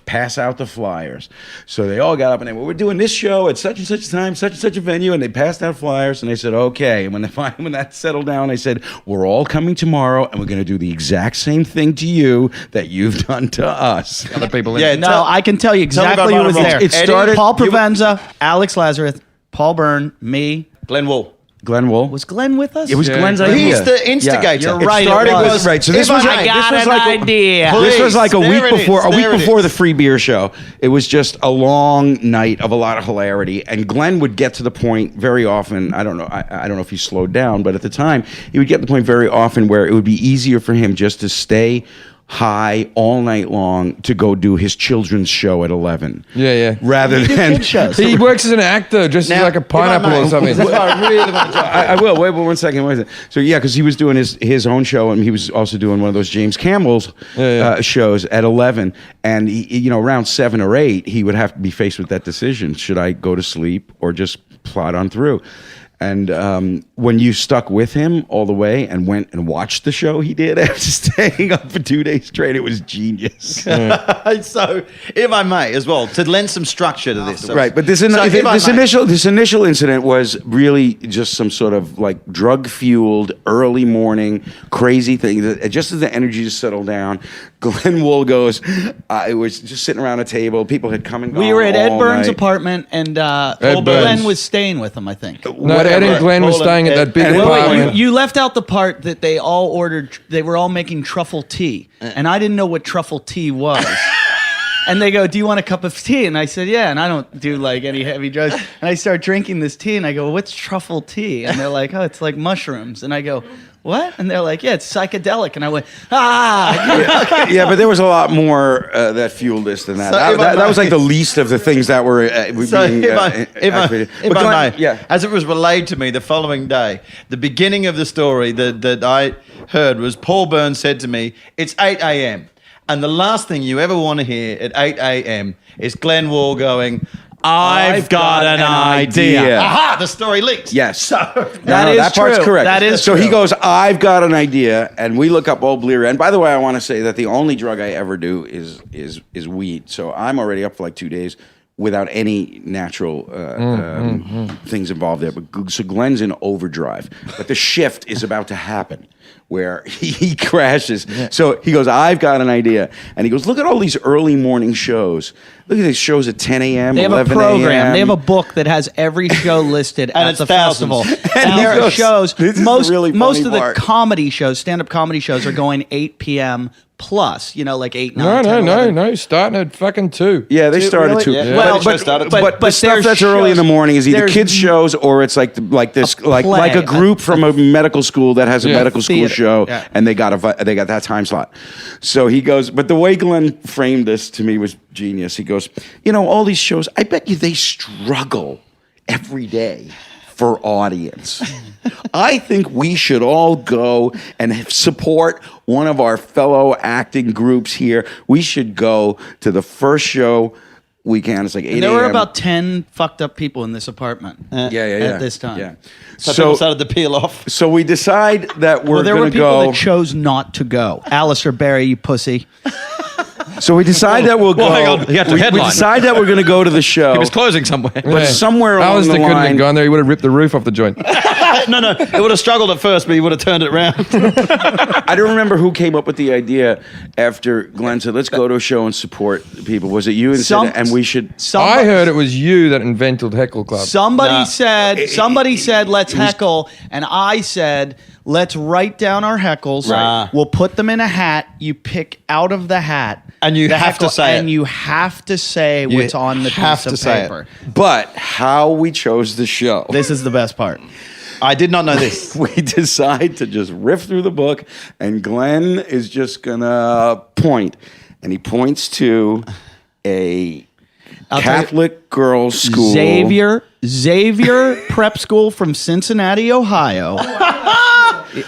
pass out the flyers. So they all got up, and they were, we're doing this show at such and such a time, such and such a venue, and they passed out flyers, and they said, okay. And when that settled down, they said, we're all coming tomorrow, and we're going to do the exact same thing to you that you've done to us. Other people in Yeah, it. No, I can tell you exactly who was there. It started- Paul Provenza, Alex Lazarev, Paul Byrne, me. Glenn Wool. Glenn Wool. Was Glenn with us? It was Yeah, Glenn's Glenn idea. He's the instigator. You're It right, started it was. with, right. So this was like Please, this was like a there week it before is, there it is. the free beer show. It was just a long night of a lot of hilarity, and Glenn would get to the point very often. I don't know if he slowed down, but at the time he would get to the point very often where it would be easier for him just to stay high all night long to go do his children's show at 11. Yeah. Rather than Kid shows. He works as an actor, dressed as like a pineapple or something. I really want to talk. I will. Wait 1 second. So yeah, because he was doing his own show, and he was also doing one of those James Campbell's shows at 11. And he, around 7 or 8, he would have to be faced with that decision: should I go to sleep or just plod on through? And when you stuck with him all the way and went and watched the show he did after staying up for 2 days straight, it was genius. So, if I may, as well, to lend some structure to this. Right, but this So, if I may- initial incident was really just some sort of like drug fueled early morning crazy thing. Just as the energy just settled down, Glenn Wool goes. It was just sitting around a table. People had come and gone. We were at Ed all Burns' night. apartment, and Ed Glenn Burns. was staying with him, I think. No, Ed and Glenn was staying at that big and- apartment. You left out the part that they all ordered. They were all making truffle tea, and I didn't know what truffle tea was. And they go, do you want a cup of tea? And I said, yeah. And I don't do like any heavy drugs. And I start drinking this tea and I go, what's truffle tea? And they're like, oh, it's like mushrooms. And I go, what? And they're like, yeah, it's psychedelic. And I went, Yeah, but there was a lot more that fueled this than that. So That was like the least of the things that were So being activated. if But I Glenn, may, yeah. as it was relayed to me the following day, the beginning of the story that I heard was Paul Byrne said to me, it's 8 a.m. And the last thing you ever want to hear at 8 a.m. is Glenn Wall going, I've got an idea. Aha, the story leaks. Yes. So That part's true. correct. That is so he true. goes, I've got an idea, and we look up Old Bleer. And by the way, I want to say that the only drug I ever do is weed. So I'm already up for like 2 days without any natural things involved there. But so Glenn's in overdrive, but the shift is about to happen where he crashes. So he goes, I've got an idea. And he goes, look at all these early morning shows. Look at these shows at 10 a.m., They have a 11 program. a.m. They have a book that has every show listed at it's the thousands. festival. And And there he are goes, shows. this is Most the really most funny of the part. comedy shows, stand-up comedy shows, are going 8 p.m. plus. You know, like 8, 9, No, 10, no, 11. no. Starting at fucking 2. Yeah, they started really? to. Yeah. Well, But the show started too. but the stuff there's that's early in the shows- morning is either there's kids shows or it's like like a group from a medical school that has a Yeah. medical school Theater. show, Yeah. and they got that time slot. So he goes, but the way Glenn framed this to me was genius. He goes, you know, all these shows, I bet you they struggle every day for audience. I think we should all go and support one of our fellow acting groups here. We should go to the first show we can. It's like 8 And there were a.m. about 10 fucked up people in this apartment. yeah. At this time. Yeah. So people started to peel off. So we decide that we're Well, there were going to people go. that chose not to go. Alistair Barry, you pussy. So we decide that we'll go. hang on. You have to we headline. decide that we're going to go to the show. He was closing somewhere. But somewhere along Alistair the couldn't line, have gone there. He would have ripped the roof off the joint. No, it would have struggled at first, but he would have turned it around. I don't remember who came up with the idea after Glenn said, "Let's go to a show and support people." Was it you? And Some- said, and we should. I heard it was you that invented Heckle Club. Somebody Nah. said, let's heckle. And I said, let's write down our heckles. Right. We'll put them in a hat. You pick out of the hat. And you the have to say And it. you have to say what's on the have piece to of say it. paper. But how we chose the show. This is the best part. I did not know this. We decide to just riff through the book, and Glenn is just gonna point, and he points to a I'll tell you- Catholic girls' school. Xavier Prep School from Cincinnati, Ohio.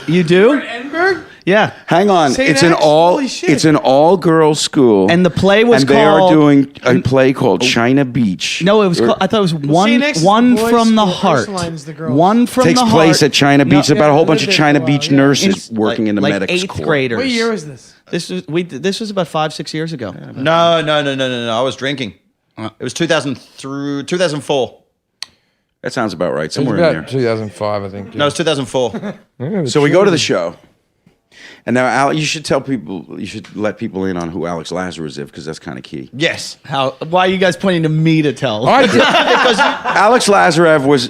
You do? Edinburgh? Yeah. Hang on, St. it's an X? all Holy shit. it's an all girls school, And the play was and they are called- doing a play called China Beach. No, it was called, I thought it was one St. X is the one boys' from the school, heart. Ursuline's the girls. One from Takes the place heart. at China Beach. It's about a whole bunch of lived there China for a while, Beach yeah. nurses working in the like medics 8th corps. graders. What year was this? This was about 5-6 years ago. No. I was drinking. It was 2004. That sounds about right. It was Somewhere in about there. 2005, I think. No, it was 2004. So we go to the show, and now Al, you should tell people, you should let people in on who Alex Lazarev is, because that's kind of key. Yes. Why are you guys pointing to me to tell? I did. Alex Lazarev was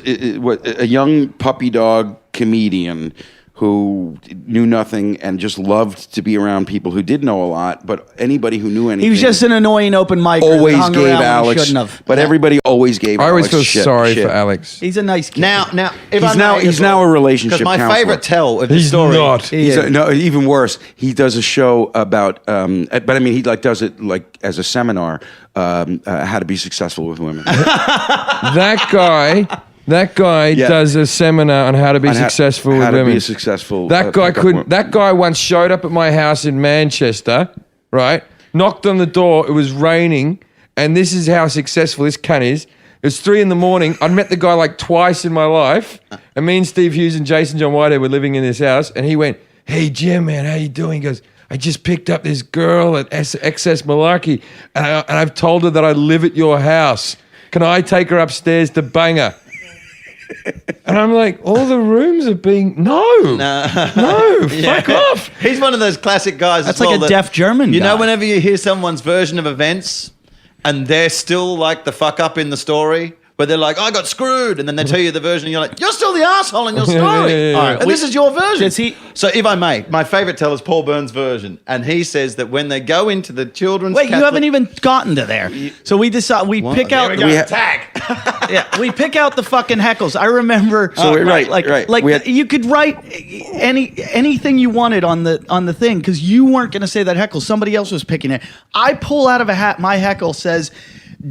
a young puppy dog comedian who knew nothing and just loved to be around people who did know a lot, but anybody who knew anything He was just an annoying open micer. that always hung gave around when he Alex, shouldn't have. but everybody always gave I always Alex feel sorry shit. for Alex. He's a nice kid. Now, if He's I now- may he's as well, now a relationship Because my counselor. favorite tell of the He's story. not. He's no, even worse. He does a show about, but I mean, he like does it like as a seminar, how to be successful with women. That guy Yeah. does a seminar on how to be On how- successful how with to women. be a successful. That guy pickup woman. That guy once showed up at my house in Manchester, right? Knocked on the door. It was raining, and this is how successful this cunt is. It was 3 a.m. I'd met the guy like twice in my life, and me and Steve Hughes and Jason John Whitehead were living in this house, and he went, "Hey Jim, man, how you doing?" He goes, "I just picked up this girl at XS Malarkey, and I've told her that I live at your house. Can I take her upstairs to bang her?" And I'm like, all the rooms are being no, fuck off. He's one of those classic guys. That's as well like a deaf German You know, guy. whenever you hear someone's version of events, and they're still like the fuck up in the story, But they're like, I got screwed. And then they tell you the version, and you're like, you're still the asshole in your story. Yeah. All right, and this is your version. Does he- So if I may, my favorite tell is Paul Byrne's version. And he says that when they go into the children's Wait, you haven't even gotten to there. So we decide we pick out There we go. tag. yeah, we pick out the fucking heckles. I remember right, like right. like We had- you could write anything you wanted on the thing because you weren't going to say that heckle. Somebody else was picking it. I pull out of a hat. My heckle says,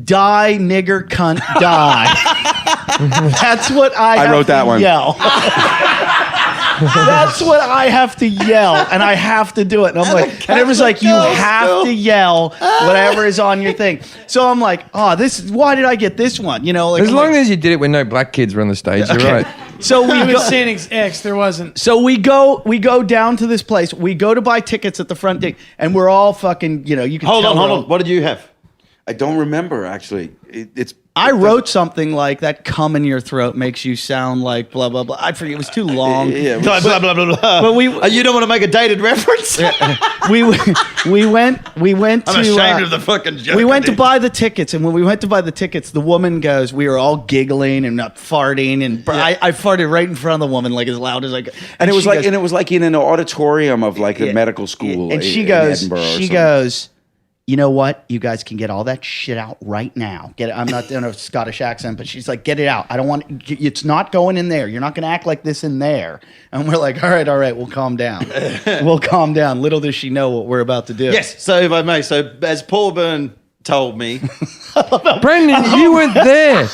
"Die, nigger, cunt, die." That's what I wrote that one. Yell. That's what I have to yell, and I have to do it. And I'm like, and everyone's like, you have to yell whatever is on your thing. So I'm like, oh, why did I get this one? You know, like As long as you did it when no black kids were on the stage, you're right. So we Even go, saying X, there wasn't. so we go down to this place. We go to buy tickets at the front gate, and we're all fucking, you know, you can Hold tell on, we're hold all- on. What did you have? I don't remember actually. I wrote something like that. Cum in your throat makes you sound like blah blah blah. I forget. It was too long. Yeah, Blah, blah, blah, blah, blah. But we- You don't want to make a dated reference? we went to. I'm ashamed of the fucking joke. We went I to did. buy the tickets, and when we went to buy the tickets, the woman goes, we were all giggling and not farting, and I farted right in front of the woman, like as loud as I could. and it was she like goes- and it was like in an auditorium of like Yeah. a medical school. and she in goes, Edinburgh or she something. goes, you know what? You guys can get all that shit out right now. Get it. I'm not doing a Scottish accent, but she's like, get it out. I don't want. It's not going in there. You're not going to act like this in there. And we're like, all right, we'll calm down. We'll calm down. Little does she know what we're about to do. Yes, so if I may, so as Paul Byrne told me, Brendon, you were there.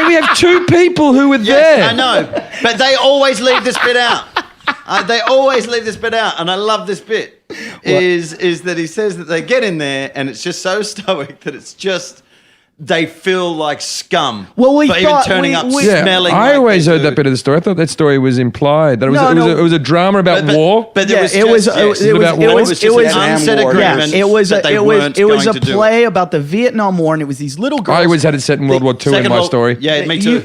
We have two people who were there. yes, I know, but they always leave this bit out. They always leave this bit out, and I love this bit. Is that he says that they get in there, and it's just so stoic that it's just they feel like scum. Well, we for thought- even turning we- up, we- Yeah, smelling. I like always they heard do. that bit of the story. I thought that story was implied. That it was, No, it was, no. it was a drama about war. But Yeah, it was it was. just, It was. yes. It was. about It war? was. It was It was. just an unsaid war. Yeah, agreement it was. that they It was. weren't It was a going to do play about the Vietnam War, and it was these little girls. I always had it set in World War II in Second my of all, story. Yeah, me too.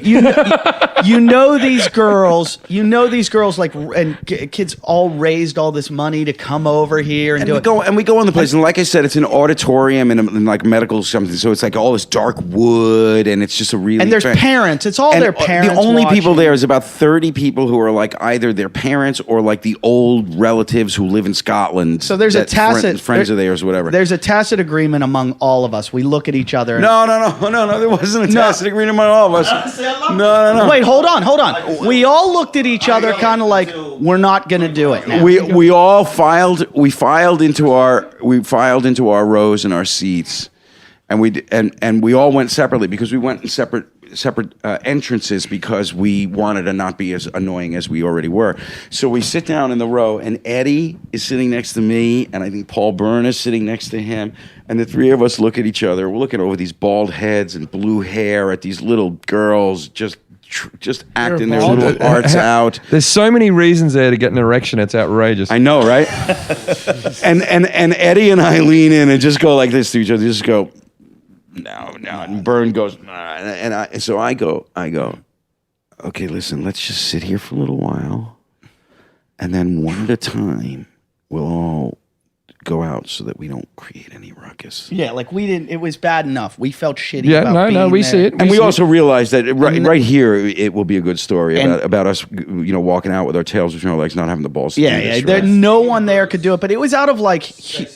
You know these girls. You know these girls like and kids all raised all this money to come over here and do it. We go on the place, and like I said, it's an auditorium and like medical something. So it's like all this dark wood, and it's just a really And there's parents. It's all and their parents. The only people watching. there is about 30 people who are like either their parents or like the old relatives who live in Scotland. So there's a that tacit friends of theirs or whatever. There's a tacit agreement among all of us. We look at each other. And, No. There wasn't a tacit agreement among all of us. No. Wait, hold on. We all looked at each other, kind of like we're not going to do it. Now. We all filed. We filed into our rows and our seats, and we all went separately because we went in separate entrances because we wanted to not be as annoying as we already were. So we sit down in the row, and Eddie is sitting next to me, and I think Paul Byrne is sitting next to him, and the three of us look at each other. We're looking over these bald heads and blue hair at these little girls just acting their bald. little hearts out. There's so many reasons there to get an erection. It's outrageous. I know, right? and Eddie and I lean in and just go like this to each other. Just go, no. And Byrne goes, nah. So I go, okay, listen, let's just sit here for a little while. And then one at a time, we'll all go out so that we don't create any ruckus. Yeah, like we didn't. It was bad enough. We felt shitty. Yeah, about no, being we there. see it. And we see also realized that then- right here, it will be a good story And- about us, walking out with our tails between our legs, not having the balls to Yeah, do yeah. this, There, right? no one there could do it, but it was out of like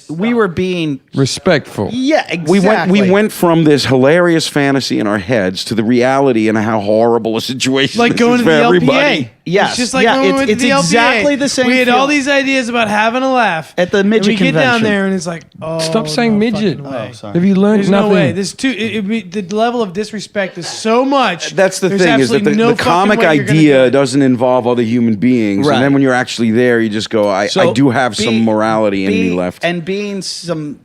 we were being. Respectful. Yeah, exactly. We went from this hilarious fantasy in our heads to the reality and how horrible a situation Like this going is to for the everybody. LPA. Yes. It's just like Yeah, when we went it's to the LPA. exactly the same We had feel. all these ideas about having a laugh. At the midget and we get down convention. there and it's like, oh, Stop saying no midget. fucking way. Oh, sorry. Have you learned There's nothing? no way. There's the level of disrespect is so much. That's the There's thing, is that absolutely the, no the fucking comic way you're gonna idea do it. doesn't involve other human beings. Right. And then when you're actually there, you just go, I do have some morality in me left. And being some,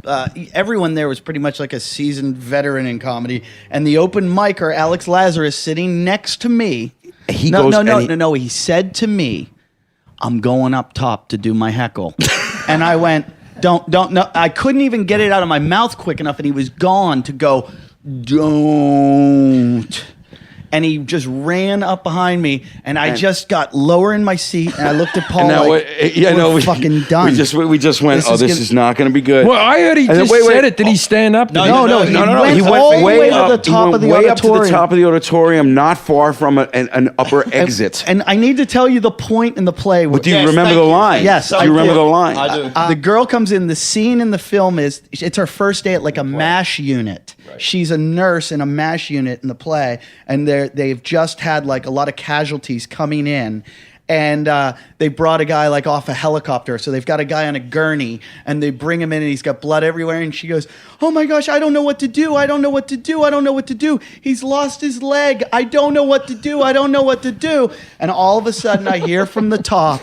everyone there was pretty much like a seasoned veteran in comedy. And the open micer, Alex Lazarus, sitting next to me. He no, goes, no, and no, he- no, no. He said to me, I'm going up top to do my heckle. And I went, don't, no. I couldn't even get it out of my mouth quick enough. And he was gone to go, don't. and he just ran up behind me, and I just got lower in my seat, and I looked at Paul we're fucking done. We just went. This is not going to be good. Well, I heard he And then, just wait, said wait. it. Did he stand up? No, He went went all the way to up, the top he went of the way up to the auditorium. top of the auditorium, not far from an upper exit. And I need to tell you the point in the play. But do you Yes, remember thank the you. line? Yes, do I you remember do. the line? I do. The girl comes in. The scene in the film is it's her first day at like a MASH unit. She's a nurse in a MASH unit in the play, and they've just had like a lot of casualties coming in. And they brought a guy like off a helicopter. So they've got a guy on a gurney, and they bring him in, and he's got blood everywhere. And she goes, "Oh my gosh, I don't know what to do. I don't know what to do. I don't know what to do. He's lost his leg. I don't know what to do. I don't know what to do." And all of a sudden, I hear from the top,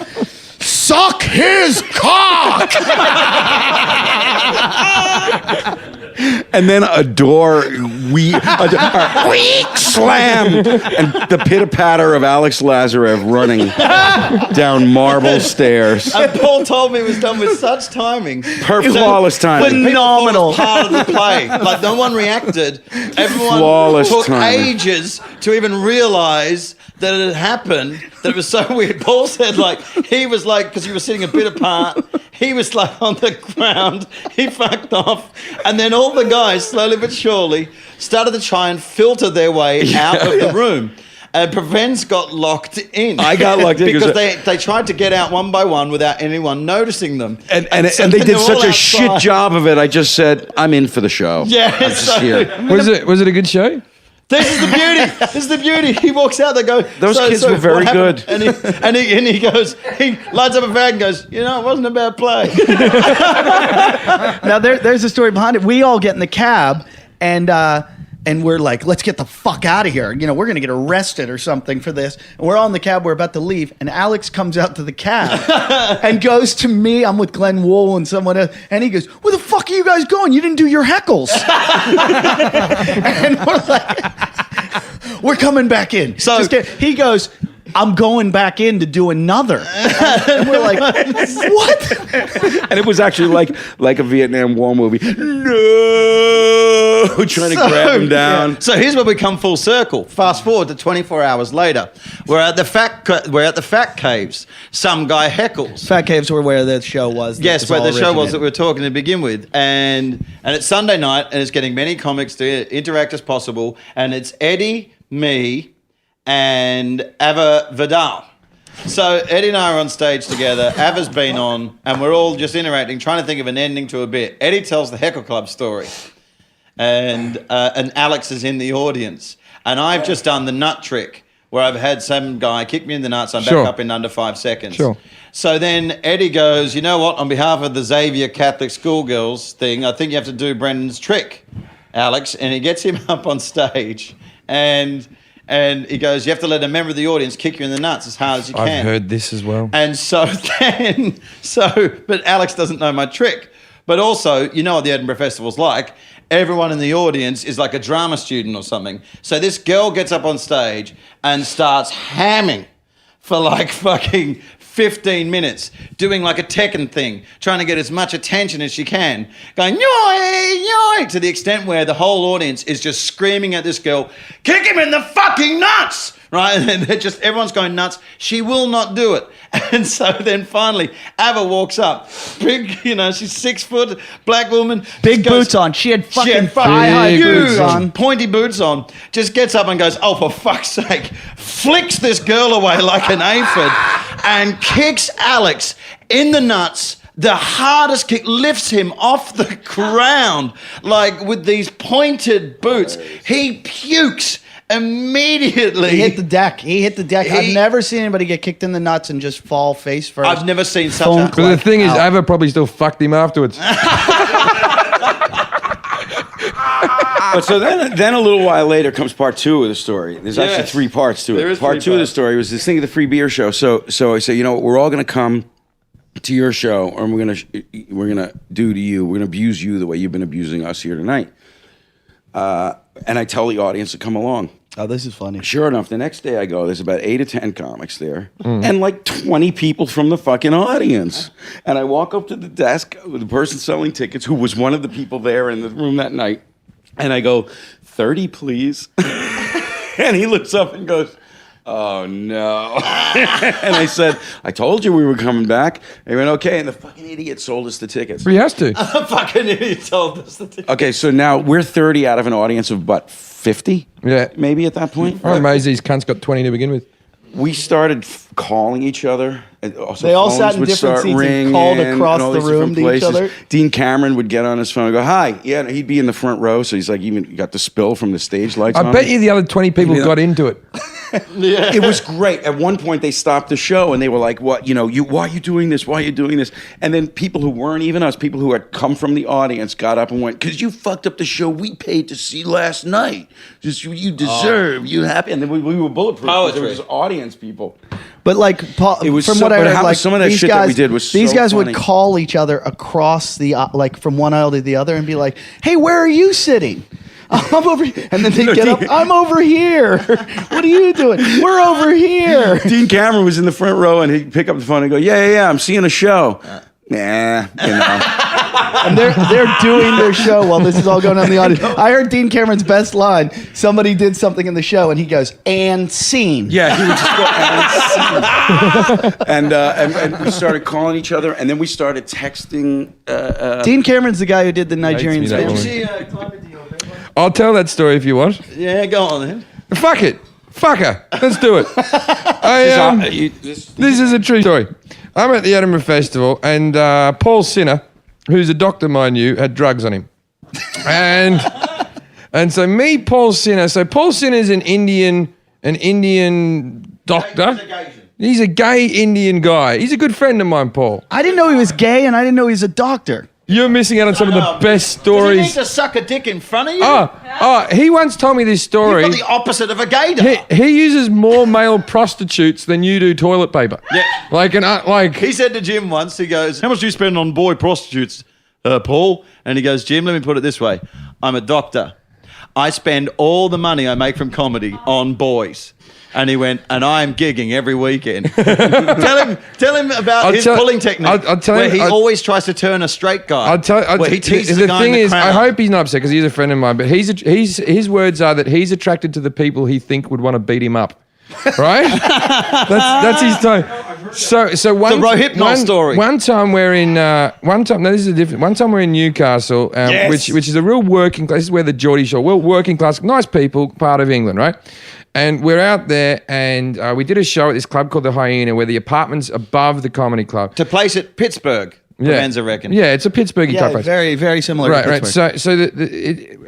"Suck his cock!" And then a door slammed, and the pitter patter of Alex Lazarev running down marble stairs. And Paul told me it was done with such timing. Flawless timing. Phenomenal. Part of the play. Like, no one reacted. Everyone Flawless took timing. ages to even realize that it had happened, that it was so weird. Paul said, like, he was like, because you were sitting a bit apart, he was like on the ground, he fucked off, and then all the guys, slowly but surely, started to try and filter their way out of the room. And Prevents got locked in. I got locked in because they tried to get out one by one without anyone noticing them. And so they then did they're such all a shit outside. job of it. I just said, I'm in for the show. Yeah, I'm just so- here. Was it a good show? This is the beauty. This is the beauty. He walks out. They go. Those kids were very what happened?" good. And he goes. He lights up a bag and goes. You know, it wasn't a bad play. Now there's a story behind it. We all get in the cab, and we're like, let's get the fuck out of here. You know, we're gonna get arrested or something for this. And we're all in the cab. We're about to leave, and Alex comes out to the cab and goes to me. I'm with Glenn Wool and someone else, and he goes, "Where the fuck are you guys going? You didn't do your heckles." And we're like, "We're coming back in." So- he goes, "I'm going back in to do another." And we're like, "What?" And it was actually like a Vietnam War movie. No, trying to grab him down. So here's where we come full circle. Fast forward to 24 hours later. We're at the Fat Caves. Some guy heckles. Fat Caves were where the show was. Yes, where the show was that we were talking to begin with. And it's Sunday night, and it's getting many comics to interact as possible. And it's Eddie, me, and Ava Vidal. So Eddie and I are on stage together. Ava's been on, and we're all just interacting, trying to think of an ending to a bit. Eddie tells the Heckle Club story, and Alex is in the audience. And I've just done the nut trick, where I've had some guy kick me in the nuts. I'm Sure. back up in under 5 seconds. Sure. So then Eddie goes, "You know what? On behalf of the Xavier Catholic Schoolgirls thing, I think you have to do Brendon's trick, Alex." And he gets him up on stage, and he goes, "You have to let a member of the audience kick you in the nuts as hard as you can." I've heard this as well. And but Alex doesn't know my trick. But also, you know what the Edinburgh Festival's like. Everyone in the audience is like a drama student or something. So this girl gets up on stage and starts hamming for like fucking 15 minutes, doing like a Tekken thing, trying to get as much attention as she can, going, "Yoy, yoy," to the extent where the whole audience is just screaming at this girl, "Kick him in the fucking nuts!" Right? And they're just, everyone's going nuts. She will not do it. And so then finally, Ava walks up. Big, she's 6 foot, black woman. Big Just goes- boots on. She had She fucking had fucking thigh-high big boots boots on. pointy boots on, just gets up and goes, "Oh, for fuck's sake," flicks this girl away like an aphid and kicks Alex in the nuts. The hardest kick, lifts him off the ground, like with these pointed boots. He pukes immediately. He hit the deck. I've never seen anybody get kicked in the nuts and just fall face first. I've never seen such Phone a... But the thing is, out. Ava probably still fucked him afterwards. But so then a little while later comes part 2 of the story. There's actually Yes. 3 parts to it. There is Part 3 2 of the parts. story was this thing of the free beer show. So I said, you know what, we're all going to come to your show, and we're gonna do to you. We're gonna abuse you the way you've been abusing us here tonight. And I tell the audience to come along. Oh, this is funny. Sure enough, the next day I go, there's about 8 or 10 comics there, and like 20 people from the fucking audience. And I walk up to the desk with the person selling tickets, who was one of the people there in the room that night, and I go, 30, please. And he looks up and goes, "Oh no!" And I said, "I told you we were coming back." And he went, "Okay." And the fucking idiot sold us the tickets. He has to. Fucking idiot told us the ticket. Okay, so now we're 30 out of an audience of what, 50? Yeah. Maybe at that point. I'm amazed these cunts got 20 to begin with. We started calling each other. And also They all phones sat in would different start seats and ringing called and across all the these room different to each other. Dean Cameron would get on his phone and go, "Hi." Yeah, and he'd be in the front row, so he's like, even got the spill from the stage lights on I bet him. you the other 20 people Yeah. got into it. It was great. At one point, they stopped the show and they were like, "What? Why are you doing this? Why are you doing this?" And then people who weren't even us, people who had come from the audience, got up and went, "Because you fucked up the show we paid to see last night. Just you deserve. You happy?" And then we were bulletproof. 'Cause There was just audience people. But like, Paul, It was from so- what I but heard, how- like some of that these shit guys, that we did was these so guys funny. would call each other across the like from one aisle to the other and be like, "Hey, where are you sitting?" "I'm over here." And then they get up, "I'm over here." "What are you doing?" "We're over here." Dean Cameron was in the front row and he'd pick up the phone and go, yeah, I'm seeing a show. Nah, And they're doing their show while this is all going on in the audience. I heard Dean Cameron's best line. Somebody did something in the show, and he goes, "And scene." Yeah, he would just go and we started calling each other, and then we started texting. Dean Cameron's the guy who did the Nigerian me that Spanish. woman. I'll tell that story if you want. Yeah, go on then. Fuck it. Fuck her. Let's do it. This is a true story. I'm at the Edinburgh Festival, and Paul Sinner, who's a doctor, mind you, had drugs on him. And so Paul Sinner. So Paul Sinner is an Indian doctor. He's a gay Indian guy. He's a good friend of mine, Paul. I didn't know he was gay, and I didn't know he was a doctor. You're missing out on some of the best stories. to suck a dick in front of you? He once told me this story. You've got the opposite of a gaydar. He uses more male prostitutes than you do toilet paper. Yeah. He said to Jim once, he goes, "How much do you spend on boy prostitutes, Paul?" And he goes, "Jim, let me put it this way. I'm a doctor. I spend all the money I make from comedy on boys." And he went, "And I'm gigging every weekend." tell him about his pulling technique. I'll tell where him- he always tries to turn a straight guy. Where he teases the guy thing in the is, I crowd. hope he's not upset because he's a friend of mine. But his words are that he's attracted to the people he think would want to beat him up. Right? that's his tone. So one The Rohypnol story. One time we're in one time we're in Newcastle, which is a real working class. This is where the Geordie Shore, well, working class, nice people, part of England, right? And we're out there, and we did a show at this club called the Hyena, where the apartment's above the comedy club. To place it, Pittsburgh, the men's I reckon. Yeah, it's a Pittsburghy type place. Very, very similar. Right, to right. Pittsburgh. So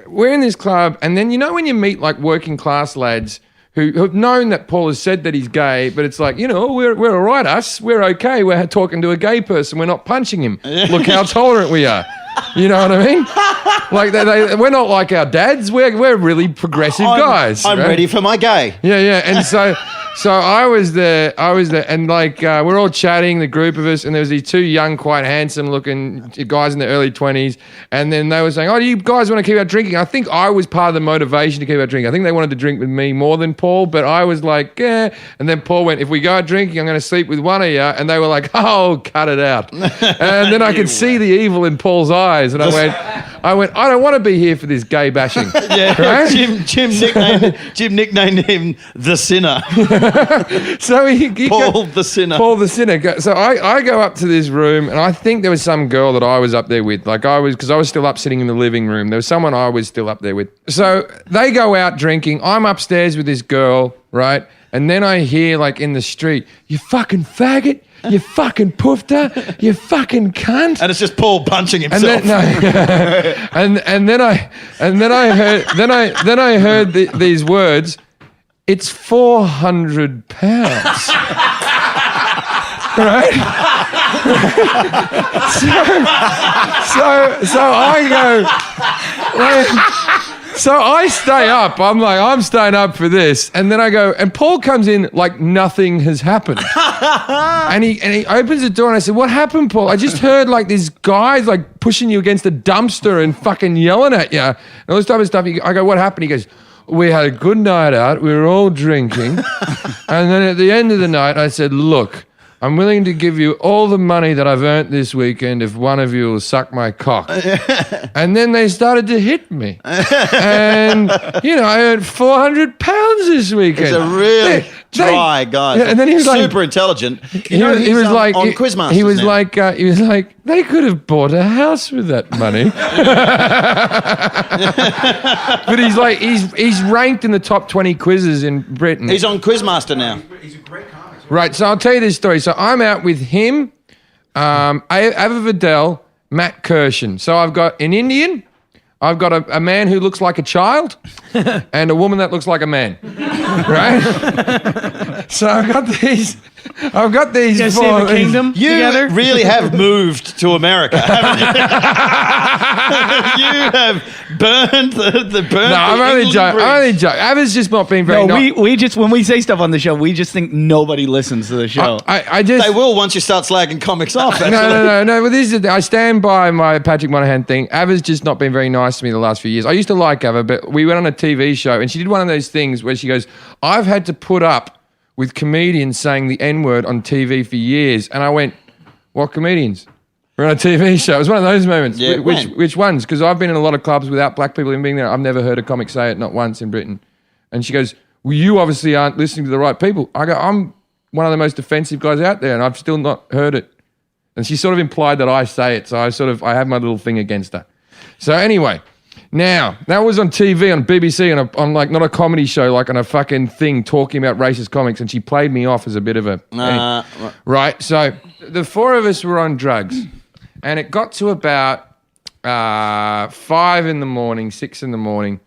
we're in this club, and then when you meet like working class lads who have known that Paul has said that he's gay, but it's like, we're all right, we're okay. We're talking to a gay person. We're not punching him. Look how tolerant we are. You know what I mean? Like we're not like our dads. We're really progressive guys. I'm right? ready for my gay. Yeah. And so I was there, and like we're all chatting, the group of us, and there was these two young, quite handsome-looking guys in their early 20s, and then they were saying, "Oh, do you guys want to keep out drinking?" I think I was part of the motivation to keep out drinking. I think they wanted to drink with me more than Paul, but I was like, "Yeah." And then Paul went, "If we go out drinking, I'm going to sleep with one of you," and they were like, "Oh, cut it out." And then I could see the evil in Paul's eyes, and I went, "I don't want to be here for this gay bashing." Yeah, right? Jim nicknamed him the Sinner. So Paul the Sinner. Paul the Sinner. So I go up to this room, and I think there was some girl that I was up there with. Because I was still up sitting in the living room. There was someone I was still up there with. So they go out drinking. I'm upstairs with this girl, right? And then I hear like in the street, "You fucking faggot. You fucking poofter. You fucking cunt." And it's just Paul punching And himself. then I heard these words. It's £400, right? so I go. So I stay up. I'm like, I'm staying up for this, and then I go, and Paul comes in like nothing has happened, and he opens the door, and I said, "What happened, Paul? I just heard like this guy's like pushing you against a dumpster and fucking yelling at you and all this type of stuff." I go, "What happened?" He goes, "We had a good night out. We were all drinking. And then at the end of the night, I said, look, I'm willing to give you all the money that I've earned this weekend if one of you will suck my cock. And then they started to hit me. And, I earned £400 this weekend. He's a really dry guy. Yeah, and then he was super intelligent. He was like, on Quizmasters he was now. like, they could have bought a house with that money. But he's ranked in the top 20 quizzes in Britain. He's on Quizmaster now. He's a great comic. Right, so I'll tell you this story. So I'm out with him, Ava Vidal, Matt Kirshen. So I've got an Indian, I've got a man who looks like a child, and a woman that looks like a man. Right? So I've got these You guys four. save the kingdom You together? really have moved to America, haven't you? You have burned the No, I'm only joking. Ava's just not being very No, nice. we just when we say stuff on the show, we just think nobody listens to the show. I just... They will once you start slagging comics off. No. Well, this is I stand by my Patrick Monahan thing. Ava's just not been very nice to me the last few years. I used to like Ava, but we went on a TV show and she did one of those things where she goes, I've had to put up with comedians saying the N-word on TV for years. And I went, what comedians? We're on a TV show. It was one of those moments. Yeah, which ones? Because I've been in a lot of clubs without black people even being there. I've never heard a comic say it, not once in Britain. And she goes, well, you obviously aren't listening to the right people. I go, I'm one of the most offensive guys out there and I've still not heard it. And she sort of implied that I say it. So I have my little thing against her. So anyway, now, that was on TV, on BBC, on like not a comedy show, like on a fucking thing talking about racist comics, and she played me off as a bit of a... right, so the four of us were on drugs, and it got to about 5 in the morning, 6 in the morning,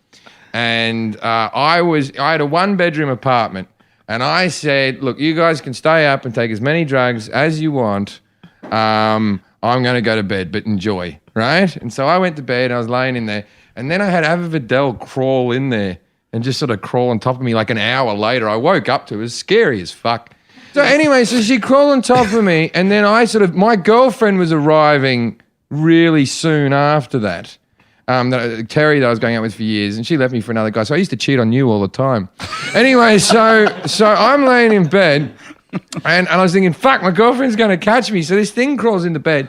and I had a one-bedroom apartment, and I said, look, you guys can stay up and take as many drugs as you want. I'm going to go to bed, but enjoy, right? And so I went to bed, and I was laying in there, and then I had Ava Vidal crawl in there and just sort of crawl on top of me like an hour later. I woke up to it. It was scary as fuck. So anyway, so she crawled on top of me, and then my girlfriend was arriving really soon after that. Terry that I was going out with for years, and she left me for another guy. So I used to cheat on you all the time. Anyway, so I'm laying in bed, and I was thinking, fuck, my girlfriend's going to catch me. So this thing crawls into bed,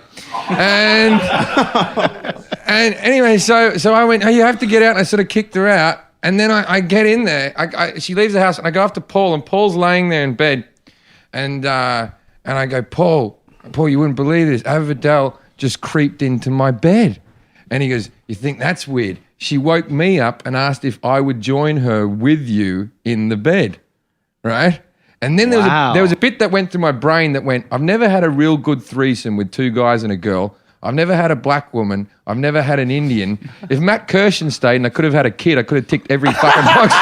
and anyway, so I went, oh, you have to get out. And I sort of kicked her out, and then I get in there. She leaves the house, and I go up to Paul, and Paul's laying there in bed, and I go, Paul, you wouldn't believe this. Ava Vidal just creeped into my bed. And he goes, you think that's weird? She woke me up and asked if I would join her with you in the bed, right? And then there was a bit that went through my brain that went, I've never had a real good threesome with 2 guys and a girl. I've never had a black woman. I've never had an Indian. If Matt Kirshen stayed and I could have had a kid, I could have ticked every fucking box.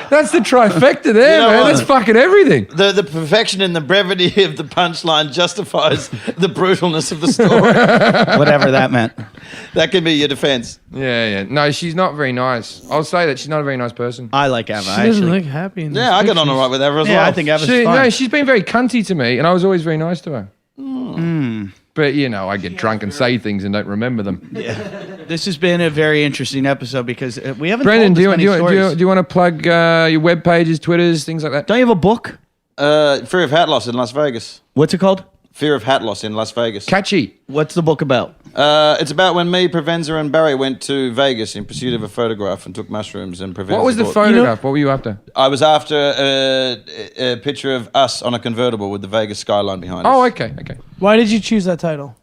That's the trifecta there, man. what? That's fucking everything. The perfection and the brevity of the punchline justifies the brutalness of the story. Whatever that meant. That can be your defense. Yeah. No, she's not very nice. I'll say that she's not a very nice person. I like Ava. She doesn't look happy. In Yeah, I got on all right with Ava as well. I think Ava's fine. She's been very cunty to me, and I was always very nice to her. But, I get drunk and say things and don't remember them. This has been a very interesting episode because we haven't Brendon, told do this many stories. you want to plug your web pages, Twitters, things like that? Don't you have a book? Fear of Hat Loss in Las Vegas. What's it called? Fear of Hat Loss in Las Vegas. Catchy. What's the book about? It's about when me, Provenza, and Barry went to Vegas in pursuit of a photograph and took mushrooms. And Provenza What was the bought- photograph? What were you after? I was after a picture of us on a convertible with the Vegas skyline behind us. Oh, okay. Why did you choose that title?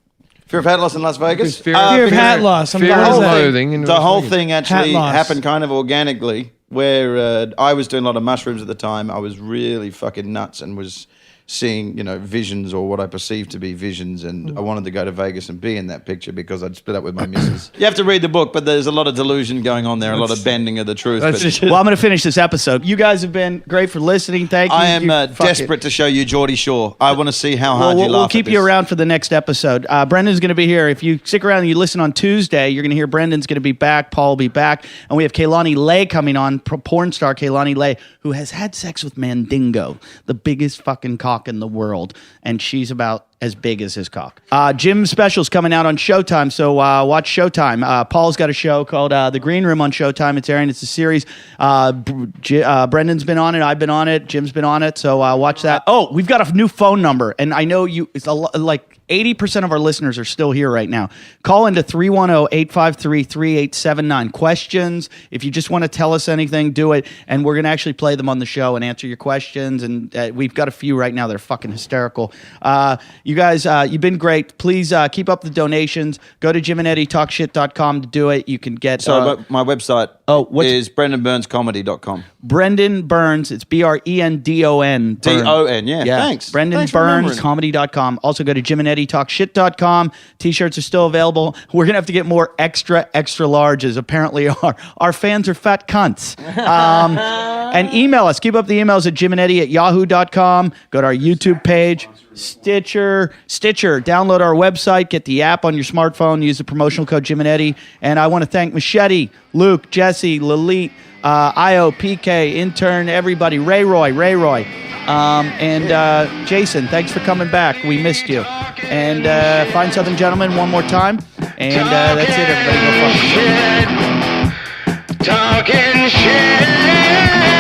Fear of Hat Loss in Las Vegas? Fear of Fear of because hat loss. I'm Fear glad and of that. loathing. in The Las whole Vegas. thing actually Hat loss. happened kind of organically, where I was doing a lot of mushrooms at the time. I was really fucking nuts and was seeing, visions or what I perceived to be visions, and I wanted to go to Vegas and be in that picture because I'd split up with my missus. You have to read the book, but there's a lot of delusion going on there, a lot of bending of the truth. But Well, I'm going to finish this episode. You guys have been great for listening. Thank you. I am You fuck desperate it. to show you Geordie Shore. I want to see how hard you laugh. We'll at keep you this. around for the next episode. Brendon's going to be here. If you stick around and you listen on Tuesday, you're going to hear Brendon's going to be back. Paul will be back. And we have Kaylani Lay coming on, porn star Kaylani Lay, who has had sex with Mandingo, the biggest fucking cock cock in the world, and she's about as big as his cock. Jim's special's coming out on Showtime, so watch Showtime. Paul's got a show called The Green Room on Showtime. It's airing. It's a series. Brendan's been on it. I've been on it. Jim's been on it. So watch that. Oh, we've got a new phone number, and I know you. It's like 80% of our listeners are still here right now. Call into 310-853-3879. Questions. If you just want to tell us anything, do it, and we're going to actually play them on the show and answer your questions. And we've got a few right now that are fucking hysterical. You guys, you've been great. Please keep up the donations. Go to JimandEddieTalkShit.com to do it. You can get... So my website is BrendonBurnsComedy.com. Brendon Burns. It's Brendon. D-O-N, yeah. Thanks. Brendon Thanks for remembering. BurnsComedy.com. Also go to JimandEddieTalkShit.com. T-shirts are still available. We're going to have to get more extra larges. Apparently our fans are fat cunts. And email us. Keep up the emails at JimandEddie@yahoo.com. Go to our YouTube page. Stitcher. Download our website. Get the app on your smartphone. Use the promotional code Jim and Eddie. And I want to thank Machete, Luke, Jesse, Lalit, Io, PK, intern, everybody, Ray Roy, and Jason. Thanks for coming back. We missed you. And Fine Southern Gentlemen one more time. And that's it. Everybody go fuck yourself. Talking shit.